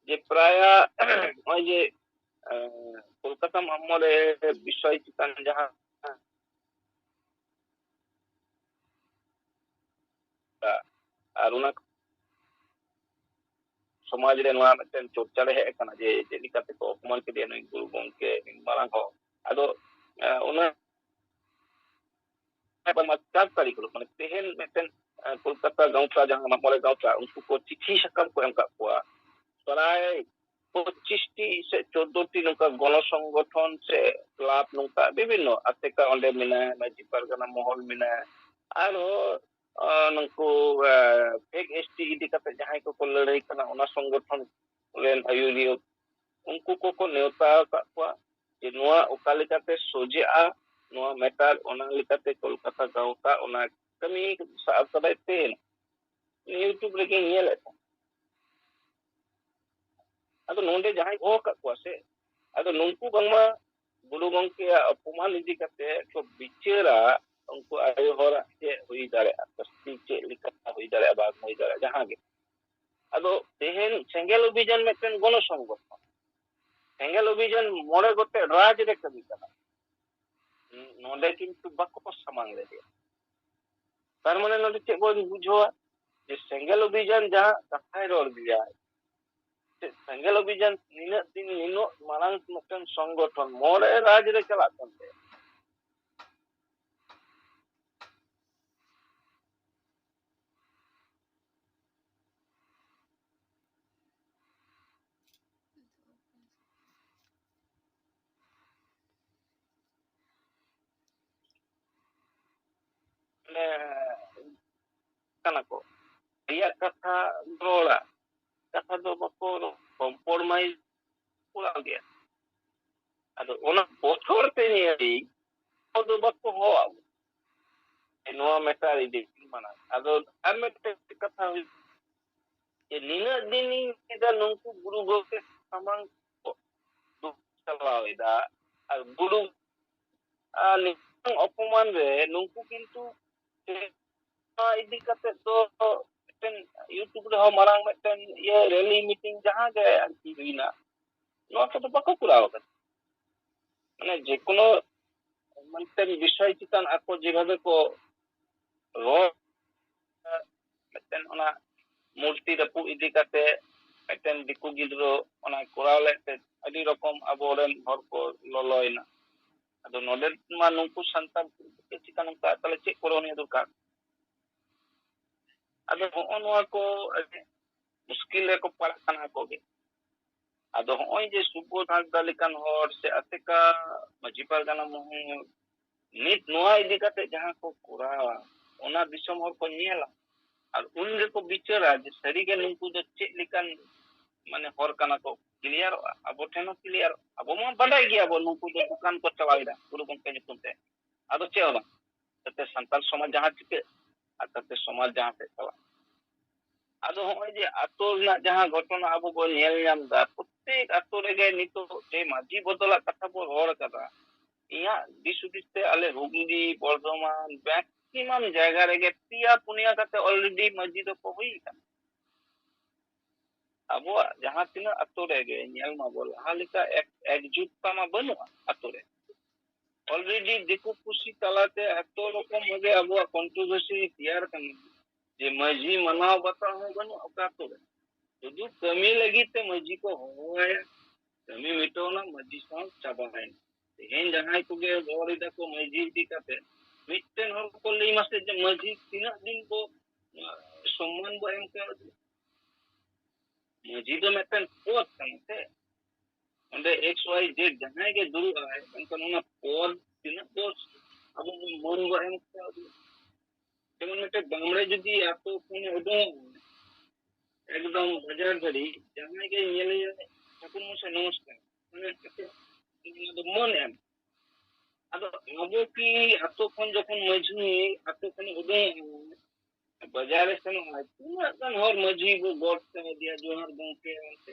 je praya ai je kolkata mamore বিষয় চিতান যাহা আর ওনা समाज रे नोआ मिदटेन चर्चा रे हेज काना जे जेलिकाते को अपमान के देन गुरु गंके मारांग हो आदो ओना बमत्कार तारीख लो माने तेहन मिदटेन कोलकाता गांवता जहां मामले गांवता उनको को चिट्ठी सकम को एम का कोआ प्राय 25 टी से 14 टी नका गण संगठन से क्लब नका विभिन्न आतेका ओंडे मिना माजी परगना महल मिना आरो नंको फेक एसटी इदी कते जहां को लड़ाई कना ओना संगठन रेन आयुरियो ᱩᱱᱠᱩ ᱠᱚᱠᱚ ᱱᱮᱣᱛᱟ ᱟᱠᱟᱫ ᱠᱚᱣᱟ ᱡᱮ ᱱᱚᱣᱟ ᱚᱠᱟ ᱞᱮᱠᱟᱛᱮ ᱥᱚᱡᱷᱮᱜᱼᱟ ᱱᱚᱣᱟ ᱢᱮᱴᱟᱨ ᱚᱱᱟ ᱞᱮᱠᱟᱛᱮ ᱠᱳᱞᱠᱟᱛᱟ ᱜᱟᱶᱛᱟ ᱚᱱᱟ ᱠᱟᱹᱢᱤ ᱥᱟᱵ ᱠᱟᱫᱟᱭ ᱛᱮᱦᱮᱧ ᱤᱭᱩᱴᱩᱵᱽ ᱨᱮᱜᱮᱧ ᱧᱮᱞᱮᱫ ᱛᱟᱦᱮᱸ ᱟᱫᱚ ᱱᱚᱰᱮ ᱡᱟᱦᱟᱸᱭ ᱦᱚᱦᱚ ᱟᱠᱟᱫ ᱠᱚᱣᱟ ᱥᱮ ᱟᱫᱚ ᱱᱩᱝᱠú ᱵᱟᱝᱢᱟ ᱜᱩᱨᱩ ᱜᱚᱝᱠᱮᱭᱟᱜ ᱚᱯᱚᱢᱟᱱ ᱤᱫᱤ ᱠᱟᱛᱮ ᱠᱚ ᱵᱤᱪᱟᱹᱨᱟ ᱩᱱᱠᱩ ᱟᱭᱳ ᱦᱚᱲᱟᱜ ᱪᱮᱫ ᱦᱩᱭ ᱫᱟᱲᱮᱭᱟᱜᱼᱟ ᱥᱟᱹᱥᱛᱤ ᱪᱮᱫ ᱞᱮᱠᱟ ᱦᱩᱭ ᱫᱟᱲᱮᱭᱟᱜᱼᱟ ᱵᱟᱝ ᱦᱩᱭ ᱫᱟᱲᱮᱭᱟᱜᱼᱟ ᱡᱟᱦᱟᱸ ᱜᱮ ᱟᱫᱚ ᱛᱮᱦᱮᱧ ᱥᱮᱸᱜᱮᱞ ᱚᱵᱷᱤᱡᱟᱱ ᱢᱤᱫᱴᱮᱱ ᱜᱚᱱᱚ ᱥᱚᱝᱜᱚᱴᱷᱚᱱ ᱥᱮᱸᱜᱮᱞ ᱚᱵᱷᱤᱡᱟᱱ 9 ᱜᱚᱴᱮᱡ ᱨᱟᱡᱽ ᱨᱮ ᱠᱟᱹᱢᱤ ᱠᱟᱱᱟ ᱱᱚᱰᱮ ᱠᱤᱱᱛᱩ ᱵᱟᱠᱚ ᱥᱟᱢᱟᱝ ᱞᱮᱫᱮᱭᱟ তার মানে নদী চেক বল বুঝোয়া যে সেঙ্গেল অভিযান যাহা কথায় রড় দিয়া সেঙ্গেল অভিযান নিনাগ দিন নিনো মারাং মতন সংগঠন মোড়ে রাজ রে চালাত কানতে মানে কানা কো রিয়া কথা রোড়া কথা তো বকো কম্প্রোমাইজ পুরা গিয়া আদো ওনা বছর তে নিয়ে ᱟᱫᱚ ᱵᱟᱠᱚ ᱦᱚᱦᱚ ᱱᱚᱣᱟ ᱢᱮᱴᱟᱨ ᱤᱫᱤ ᱢᱟᱱᱟ ᱟᱫᱚ ᱟᱨ ᱢᱤᱫᱴᱮᱱ ᱠᱟᱛᱷᱟ ᱦᱩᱭᱩᱜ ᱡᱮ ᱱᱤᱱᱟᱹᱜ ᱫᱤᱱᱤᱧ ᱞᱟᱹᱭᱫᱟ ᱱᱩᱝᱠᱩ ᱜᱩᱨᱩ ᱜᱚᱢᱠᱮ ᱥᱟᱢᱟᱝ ᱠᱚ ᱪᱟᱞᱟᱣᱮᱫᱟ ᱟᱨ ᱜᱩᱨᱩ ᱱᱤᱛᱚᱝ ᱚᱯᱚᱢᱟᱱ ᱨᱮ ᱱᱩᱝᱠᱩ ᱠᱤᱱᱛᱩ ᱱᱚᱣᱟ ᱤᱫᱤ ᱠᱟᱛᱮ ᱫᱚ ᱢᱤᱫᱴᱮᱱ ᱤᱭᱩᱴᱩᱵᱽ ᱨᱮᱦᱚᱸ ᱢᱟᱨᱟᱝ ᱢᱤᱫᱴᱮᱱ ᱤᱭᱟᱹ ᱨᱮᱞᱤ ᱢᱤᱴᱤᱝ ᱡᱟᱦᱟᱸ ᱜᱮ ᱟᱨᱠᱤ ᱦᱩᱭᱱᱟ ᱱᱚᱣᱟ ᱠᱚᱫᱚ ᱵᱟᱠᱚ ᱠᱚᱨᱟᱣ ᱟᱠᱟᱫᱟ ᱢᱟᱱᱮ ᱡᱮᱠᱳᱱᱳ ᱢᱤᱫᱴᱮᱱ ᱵᱤषᱚᱭ ᱪᱮᱛᱟᱱ ᱟᱠᱚ ᱡᱮভাবে ᱠᱚ ᱨᱚᱲ ᱢᱤᱫᱴᱮᱱ ᱚᱱᱟ ᱢূর্তি ᱨᱟᱹᱯᱩᱫ ᱤᱫᱤ ᱠᱟᱛᱮ ᱢᱤᱫᱴᱮᱱ ᱫᱤᱠᱩ ᱜᱤᱫᱽᱨᱟᱹ ᱚᱱᱟ ᱠᱚᱨᱟᱣ ᱞᱮᱫ ᱛᱮ ᱟᱹᱰᱤ ᱨᱚᱠᱚᱢ ᱟᱵᱚᱨᱮᱱ ᱦᱚᱲ ᱠᱚ ᱞᱚᱞᱚᱭᱮᱱᱟ ᱟᱫᱚ ᱱᱚᱰᱮ ᱢᱟ ᱱᱩᱠᱩ ᱥᱟᱱᱛᱟᱲ ᱪᱮᱠᱟ ᱱᱚᱝᱠᱟ ᱛᱟᱦᱞᱮ ᱪᱮᱫ ᱠᱚᱨᱚᱱᱤᱭᱚ ᱫᱚᱨᱠᱟর ᱟᱫᱚ ᱦᱚᱸᱜᱼᱚ ᱱᱚᱣᱟ ᱠᱚ ᱢᱩᱥᱠᱤᱞ ᱨᱮᱠᱚ ᱯᱟᱲᱟᱜ ᱠᱟᱱᱟ ᱟᱠᱚᱜᱮ ᱟᱫᱚ ᱦᱚᱸᱜᱼᱚᱭ ᱡᱮ ᱥᱩᱵᱳᱫᱷ ᱦᱟᱸᱥᱫᱟ ᱞᱮᱠᱟᱱ ᱦᱚᱲ ᱥᱮ ᱟᱥᱮᱠᱟ ᱢᱟᱹᱡᱷᱤ ᱯᱟᱨᱜᱟᱱᱟ ᱢᱚᱦᱚᱞ ᱱᱤᱛ ᱱᱚᱣᱟ ᱤᱫᱤ ᱠᱟᱛᱮ ᱡᱟᱦᱟᱸ ᱠᱚ ᱠᱚᱨᱟᱣᱟ ᱚᱱᱟ ᱫᱤᱥᱚᱢ ᱦᱚᱲ ᱠᱚ ᱧᱮᱞᱟ ᱟᱨ ᱩᱱ ᱨᱮᱠᱚ ᱵᱤᱪᱟᱹᱨᱟ ᱡᱮ ᱥᱟᱹᱨᱤᱜᱮ ᱱᱩᱠᱩ ᱫᱚ ᱪᱮᱫ ᱞᱮᱠᱟᱱ ᱢᱟᱱᱮ ᱦᱚᱲ ᱠᱟᱱᱟ ᱠᱚ ᱠᱞᱤᱭᱟᱨᱚᱜᱼᱟ ᱟᱵᱚ ᱴᱷᱮᱱ ᱦᱚᱸ ᱠᱞᱤᱭᱟᱨ ᱟᱵᱚ ᱢᱟ ᱵᱟᱰᱟᱭ ᱜᱮᱭᱟᱵᱚ ᱱᱩᱠᱩ ᱫᱚ ᱫᱚᱠᱟᱱ ᱠᱚ ᱪᱟᱞᱟᱣᱮᱫᱟ ᱜᱩᱨᱩ ᱜᱚᱢᱠᱮ ᱧᱩᱛᱩᱢ ᱛᱮ ᱟᱫᱚ ᱪᱮᱫ ᱦᱚᱸ ᱵᱟᱝ ᱛᱟᱛᱮ ᱥᱟᱱᱛᱟᱲ ᱥᱚᱢᱟᱡᱽ ᱡᱟᱦᱟᱸ ᱪᱤᱠᱟᱹ ᱟᱨ ᱛᱟᱛᱮ ᱥᱚᱢᱟᱡᱽ ᱡᱟᱦᱟᱸ ᱥᱮᱫ ᱪᱟᱞᱟᱜ ᱟᱫᱚ ᱦᱚᱸᱜᱼᱚᱭ ᱡᱮ ᱟᱛᱳ ᱨᱮᱱᱟᱜ ᱡᱟᱦᱟᱸ ᱜᱷᱚᱴᱚᱱᱟ ᱟᱵᱚ ᱵᱚᱱ ᱧᱮᱞ ᱧᱟᱢ ᱮᱫᱟ ᱯᱨᱚᱛᱛᱮᱠ ᱟᱛᱳ ᱨᱮᱜᱮ ᱱᱤᱛᱚᱜ ᱡᱮ ᱢᱟᱹᱡᱷᱤ ᱵᱚᱫᱚᱞᱟᱜ ᱠᱟᱛᱷᱟ ᱵᱚᱱ ᱨᱚᱲ ᱠᱟᱫᱟ ᱤᱧᱟᱹᱜ ᱫᱤᱥ ᱦᱩᱫᱤᱥ ᱛᱮ ᱟᱞᱮ ᱦᱩᱜᱽᱞᱤ ᱵᱚᱨᱫᱷᱚᱢᱟᱱ ᱢᱮᱠᱥᱤᱢᱟᱢ ᱡᱟᱭᱜᱟ ᱨᱮᱜᱮ ᱯᱮᱭᱟ ᱯᱩᱱᱭᱟ ᱠᱟᱛᱮ ᱚᱞᱨᱮᱰᱤ ᱢᱟᱹᱡᱷᱤ ᱫᱚᱠᱚ ᱦᱩᱭ ᱟᱠᱟᱱᱟ ᱟᱵᱚᱣᱟᱜ ᱡᱟᱦᱟᱸ ᱛᱤᱱᱟᱹᱜ ᱟᱛᱳ ᱨᱮᱜᱮ ᱧᱮᱞ ᱢᱟᱵᱚ ᱞᱟᱦᱟ ᱞᱮᱠᱟ ᱮᱠᱡᱩᱴᱛᱟ ᱢᱟ ᱵᱟᱹᱱᱩᱜᱼᱟ ᱟᱛᱳ ᱨᱮ ᱚᱞᱨᱮᱰᱤ ᱫᱤᱠᱩ ᱯᱩᱥᱤ ᱛᱟᱞᱟᱛᱮ ᱮᱛᱚ ᱨᱚᱠᱚᱢ ᱵᱷᱟবে ᱟᱵᱚᱣᱟᱜ ᱠᱚᱱᱴᱨᱳভার্সি ᱛᱮᱭᱟᱨ ᱠᱟᱱᱟ ᱡᱮ ᱢᱟᱹᱡᱷᱤ ᱢᱟᱱᱟᱣ ᱵᱟᱛᱟᱣ ᱦᱚᱸ ᱵᱟᱹᱱᱩᱜ ᱚᱠᱟ ᱟᱛᱳ ᱨᱮ শুধু ᱠᱟᱹᱢᱤ ᱞᱟᱹᱜᱤᱫ ᱛᱮ ᱢᱟᱹᱡᱷᱤ ᱠᱚ ᱦᱚᱦᱚᱣᱟᱭᱟ ᱠᱟᱹᱢᱤ ᱢᱤᱴᱟᱹᱣᱱᱟ ᱢᱟᱹᱡᱷᱤ ᱥᱟᱶ ᱪᱟᱵᱟᱭᱮᱱᱟ ᱛᱮᱦᱮᱧ ᱡᱟᱦᱟᱸᱭ ᱠᱚᱜᱮ ᱨᱚᱲ ᱮᱫᱟᱠᱚ ᱢᱟᱹᱡᱷᱤ ᱤᱫᱤ ᱠᱟᱛᱮ ᱢᱤᱫᱴᱮᱱ ᱦᱚᱲ ᱠᱚ ᱞᱟᱹᱭ ᱢᱟᱥᱮ ᱡᱮ ᱢᱟᱹᱡᱷᱤ ᱛᱤᱱᱟᱹᱜ ᱫᱤᱱ ᱵᱚ সম্মান ᱵᱚ ᱮᱢ ᱠᱟᱣᱫᱮᱭᱟ ᱢᱟᱹᱡᱷᱤ ᱫᱚ ᱢᱤᱫᱴᱮᱱ ᱯᱚᱫ ᱠᱟᱱᱟ ᱥᱮ ᱚᱸᱰᱮ ᱮᱠᱥ ᱳᱣᱟᱭ ᱡᱮᱰ ᱡᱟᱦᱟᱸᱭ ᱜᱮ ᱫᱩᱲᱩᱵᱼᱟᱭ ᱮᱱᱠᱷᱟᱱ ᱚᱱᱟ ᱯᱚᱫ ᱛᱤᱱᱟᱹᱜ ᱫᱚ ᱟᱵᱚ ᱢᱚᱱ ᱵᱚ ᱮᱢ ᱠᱟᱣᱫᱮᱭᱟ যেমন একটা বাংলা যদি এত ফোনে উদয় একদম বাজার ধরি জানাই গে নিয়ে ঠাকুর মশাই নমস্কার মানে মন এম আদো আবো কি এতক্ষণ যখন মাঝি এতক্ষণ উদয় বাজারে সেন তিনাগান হর মাঝি বো গড তে দিয়া জোহার গংকে আনতে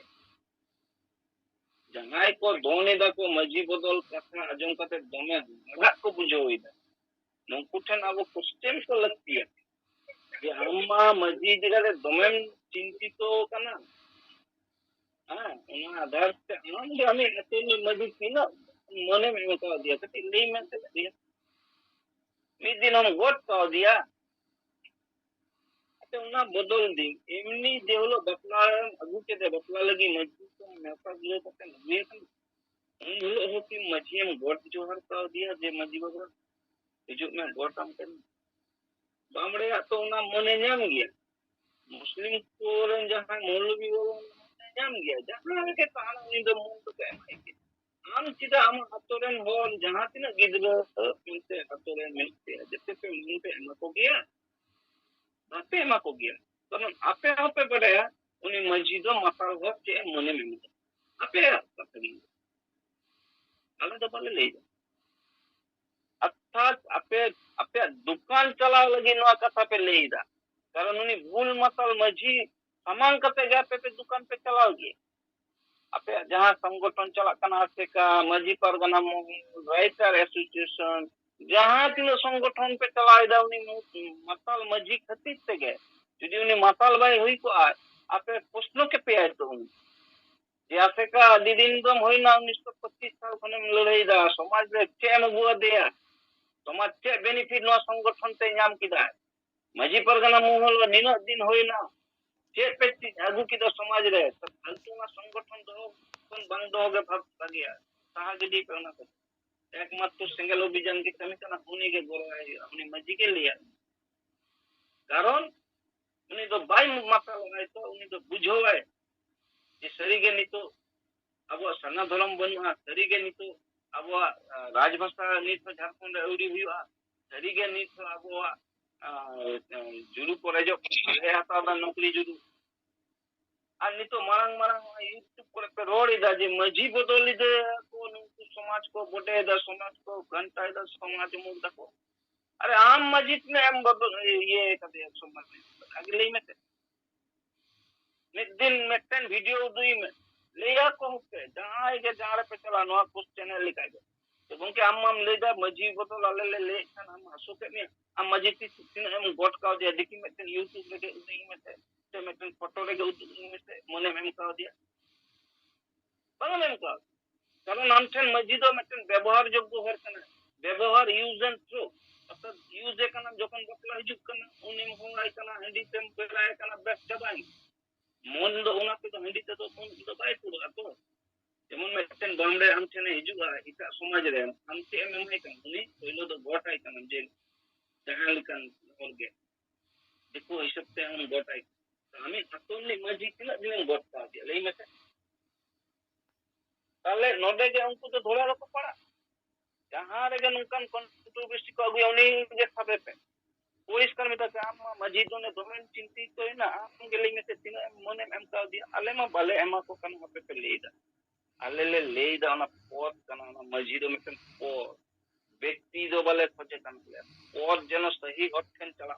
জানাই কো দোনে দাকো মাঝি বদল কথা আজম কাতে দমে মগা কো বুঝোইদা ᱱᱩᱠᱩ ᱴᱷᱮᱱ ᱟᱵᱚ ᱠᱚᱥᱪᱮᱱ ᱠᱚ ᱞᱟᱹᱠᱛᱤᱭᱟ ᱡᱮ ᱟᱢ ᱢᱟ ᱢᱟᱹᱡᱷᱤ ᱤᱫᱤ ᱠᱟᱛᱮ ᱫᱚᱢᱮᱢ ᱪᱤᱱᱛᱤᱛᱚ ᱠᱟᱱᱟ ᱦᱮᱸ ᱚᱱᱟ ᱟᱫᱷᱟᱨ ᱛᱮ ᱟᱢ ᱜᱮ ᱟᱢᱤᱡ ᱟᱹᱛᱩ ᱨᱤᱱᱤᱡ ᱢᱟᱹᱡᱷᱤ ᱛᱤᱱᱟᱹᱜ ᱢᱚᱱᱮᱢ ᱮᱢ ᱠᱟᱣᱫᱮᱭᱟ ᱠᱟᱹᱴᱤᱡ ᱞᱟᱹᱭ ᱢᱮᱥᱮ ᱢᱤᱫ ᱫᱤᱱ ᱮᱢ ᱜᱚᱫ ᱠᱟᱣᱫᱮᱭᱟ ᱚᱱᱟ ᱵᱚᱫᱚᱞ ᱫᱤᱱ ᱮᱢᱱᱤ ᱡᱮ ᱦᱤᱞᱳᱜ ᱵᱟᱯᱞᱟᱢ ᱟᱹᱜᱩ ᱠᱮᱫᱮ ᱵᱟᱯᱞᱟ ᱞᱟᱹᱜᱤᱫ ᱢᱟᱹᱡᱷᱤ ᱠᱚ ᱱᱮᱣᱛᱟ ᱜᱤᱨᱟᱹ ᱠᱟᱛᱮ ᱟᱹᱜᱩᱭᱮ ᱠᱟᱱᱟ ᱩᱱ ᱦᱤᱞᱳᱜ ᱦᱚᱸ ᱠᱤ ᱢᱟᱹᱡᱷᱤᱭᱮᱢ ᱜᱚᱰ ᱡᱚᱦᱟᱨ ᱠᱟᱣᱫᱮᱭᱟ ᱡᱮ ᱢᱟᱹᱡᱷᱤ ᱵᱟᱵᱟ ᱦᱤᱡᱩᱜ ᱢᱮ ᱜᱚᱴᱟᱢ ᱠᱟᱱᱟ ᱵᱟᱢᱲᱮᱭᱟᱜ ᱛᱚ ᱚᱱᱟ ᱢᱚᱱᱮ ᱧᱟᱢ ᱜᱮᱭᱟ মুসলিম কোরেন যাহাই মৌলবী বলো ᱧᱟᱢ ᱜᱮᱭᱟ ᱡᱟᱦᱟᱸ ᱨᱮᱜᱮ ᱛᱟᱦᱮᱱ ᱩᱱᱤ ᱫᱚ ᱢᱚᱱ ᱫᱚᱠᱚ ᱮᱢᱟᱭ ᱜᱮᱭᱟ ᱟᱢ ᱪᱮᱫᱟᱜ ᱟᱢ ᱟᱛᱳ ᱨᱮᱱ ᱦᱚᱲ ᱡᱟᱦᱟᱸ ᱛᱤᱱᱟᱹᱜ ᱜᱤᱫᱽᱨᱟᱹ ᱢᱮᱱᱛᱮ ᱟᱛᱳ ᱨᱮ ᱢᱮᱱᱟᱜ ᱯᱮᱭᱟ ᱡᱮᱛᱮ ᱯᱮ ᱢᱚᱱ ᱯᱮ ᱮᱢᱟ ᱠᱚ ᱜᱮᱭᱟ ᱵᱟᱯᱮ ᱮᱢᱟ ᱠᱚ ᱜᱮᱭᱟ ᱠᱟᱨᱚᱱ ᱟᱯᱮ ᱦᱚᱸᱯᱮ ᱵᱟᱰᱟᱭᱟ ᱩᱱᱤ ᱢᱟᱹᱡᱷᱤ ᱫᱚ ᱢᱟᱛᱟᱞ ᱦᱚᱲ ᱪᱮᱫ ᱢᱚᱱᱮ ᱢᱮᱱᱟᱜᱼᱟ ape ale do bale lei अर्थात आपे आपे दुकान चला लगी नवा कथा पे लेदा कारण उनी बुल मतल मजी सामान कते गया पे दुकान पे चलाओगे आपे जहां संगठन चला कना से का मजी परगना राइटर एसोसिएशन जहां तीन संगठन पे चलाएदा उनी मतल मजी खती से गए यदि उनी मतल भाई हुई को आपे प्रश्न के पे आए तो जैसे का दिदिंदम होइना 1925 साल खने लड़ाईदा समाज रे चेम बुआ दिया समाज चे बेनिफिट नो संगठन ते नाम किदा मजी परगना मोहल निन दिन होइना चे पेटी आगु किदा समाज रे फालतू संगठन दो कोन बंद होगे भाग गया कहा गदी पेना को एकमात्र सिंगल अभियान के कमी कना उनी के गोरो है अपनी मजी के लिए कारण उनी तो बाई माता लगाए तो उनी तो बुझो है जे सरी के नितो अब सना धर्म बनुआ सरी के नितो अब राजभाषा नितो झारखंड एवरी हुआ सरी के नितो अब जुरु करे जो ले हाता नौकरी जुरु आ नितो मारंग मारंग यूट्यूब पर पे रोड़ी दा जे मजी बदली दे को समाज को बोटे दा समाज को घंटा दा समाज मुख दको अरे आम मस्जिद में हम ये कदे समाज अगले में मिड दिन में 10 वीडियो दुई में लेया को पे जहां के जहां पे चला नो कुछ चैनल लिखा गया तो उनके हम लेदा मजी बोतल ले खान हम हसो के में हम मस्जिद की हम गोट का दिया देखी में यूट्यूब में उदई में से में फोटो ले उदई में से मने में का दिया बंग में का कारण हम ठन मस्जिदो में व्यवहार योग्य हर कना व्यवहार यूज एंड थ्रो अर्थात यूज ए कना जखन बतला हिजुक कना उनी होंगाई कना हंडी तेम बेलाय कना बेस्ट चबाई मन दो उना पे तो हंडी ते तो मन दो बाय पुरो तो जेमन में बॉम्बे हम ठने हिजुआ इता समाज रे हम ते एम में कन उनी पहिलो तो गोट आई कना जे जहां लिकन और गे देखो हिसाब से हम गोट आई हमें अतोनी मजी तिना दिन गोट का दिया लई में ताले नोडे के उनको तो धोला रखो पड़ा जहां रे नुकन कंट्रोवर्सी को अगु उनी जे साबे पे पुलिस कर्मी तो काम मस्जिदों ने दोमेन चिंतित तो ना हम गेली में से तीन मने एम का दिया अले में भले एमा को कन पे पे लेदा अले ले लेदा ना पोत कना ना मस्जिदों में को व्यक्ति जो भले खोजे कन और जन सही हटकन चला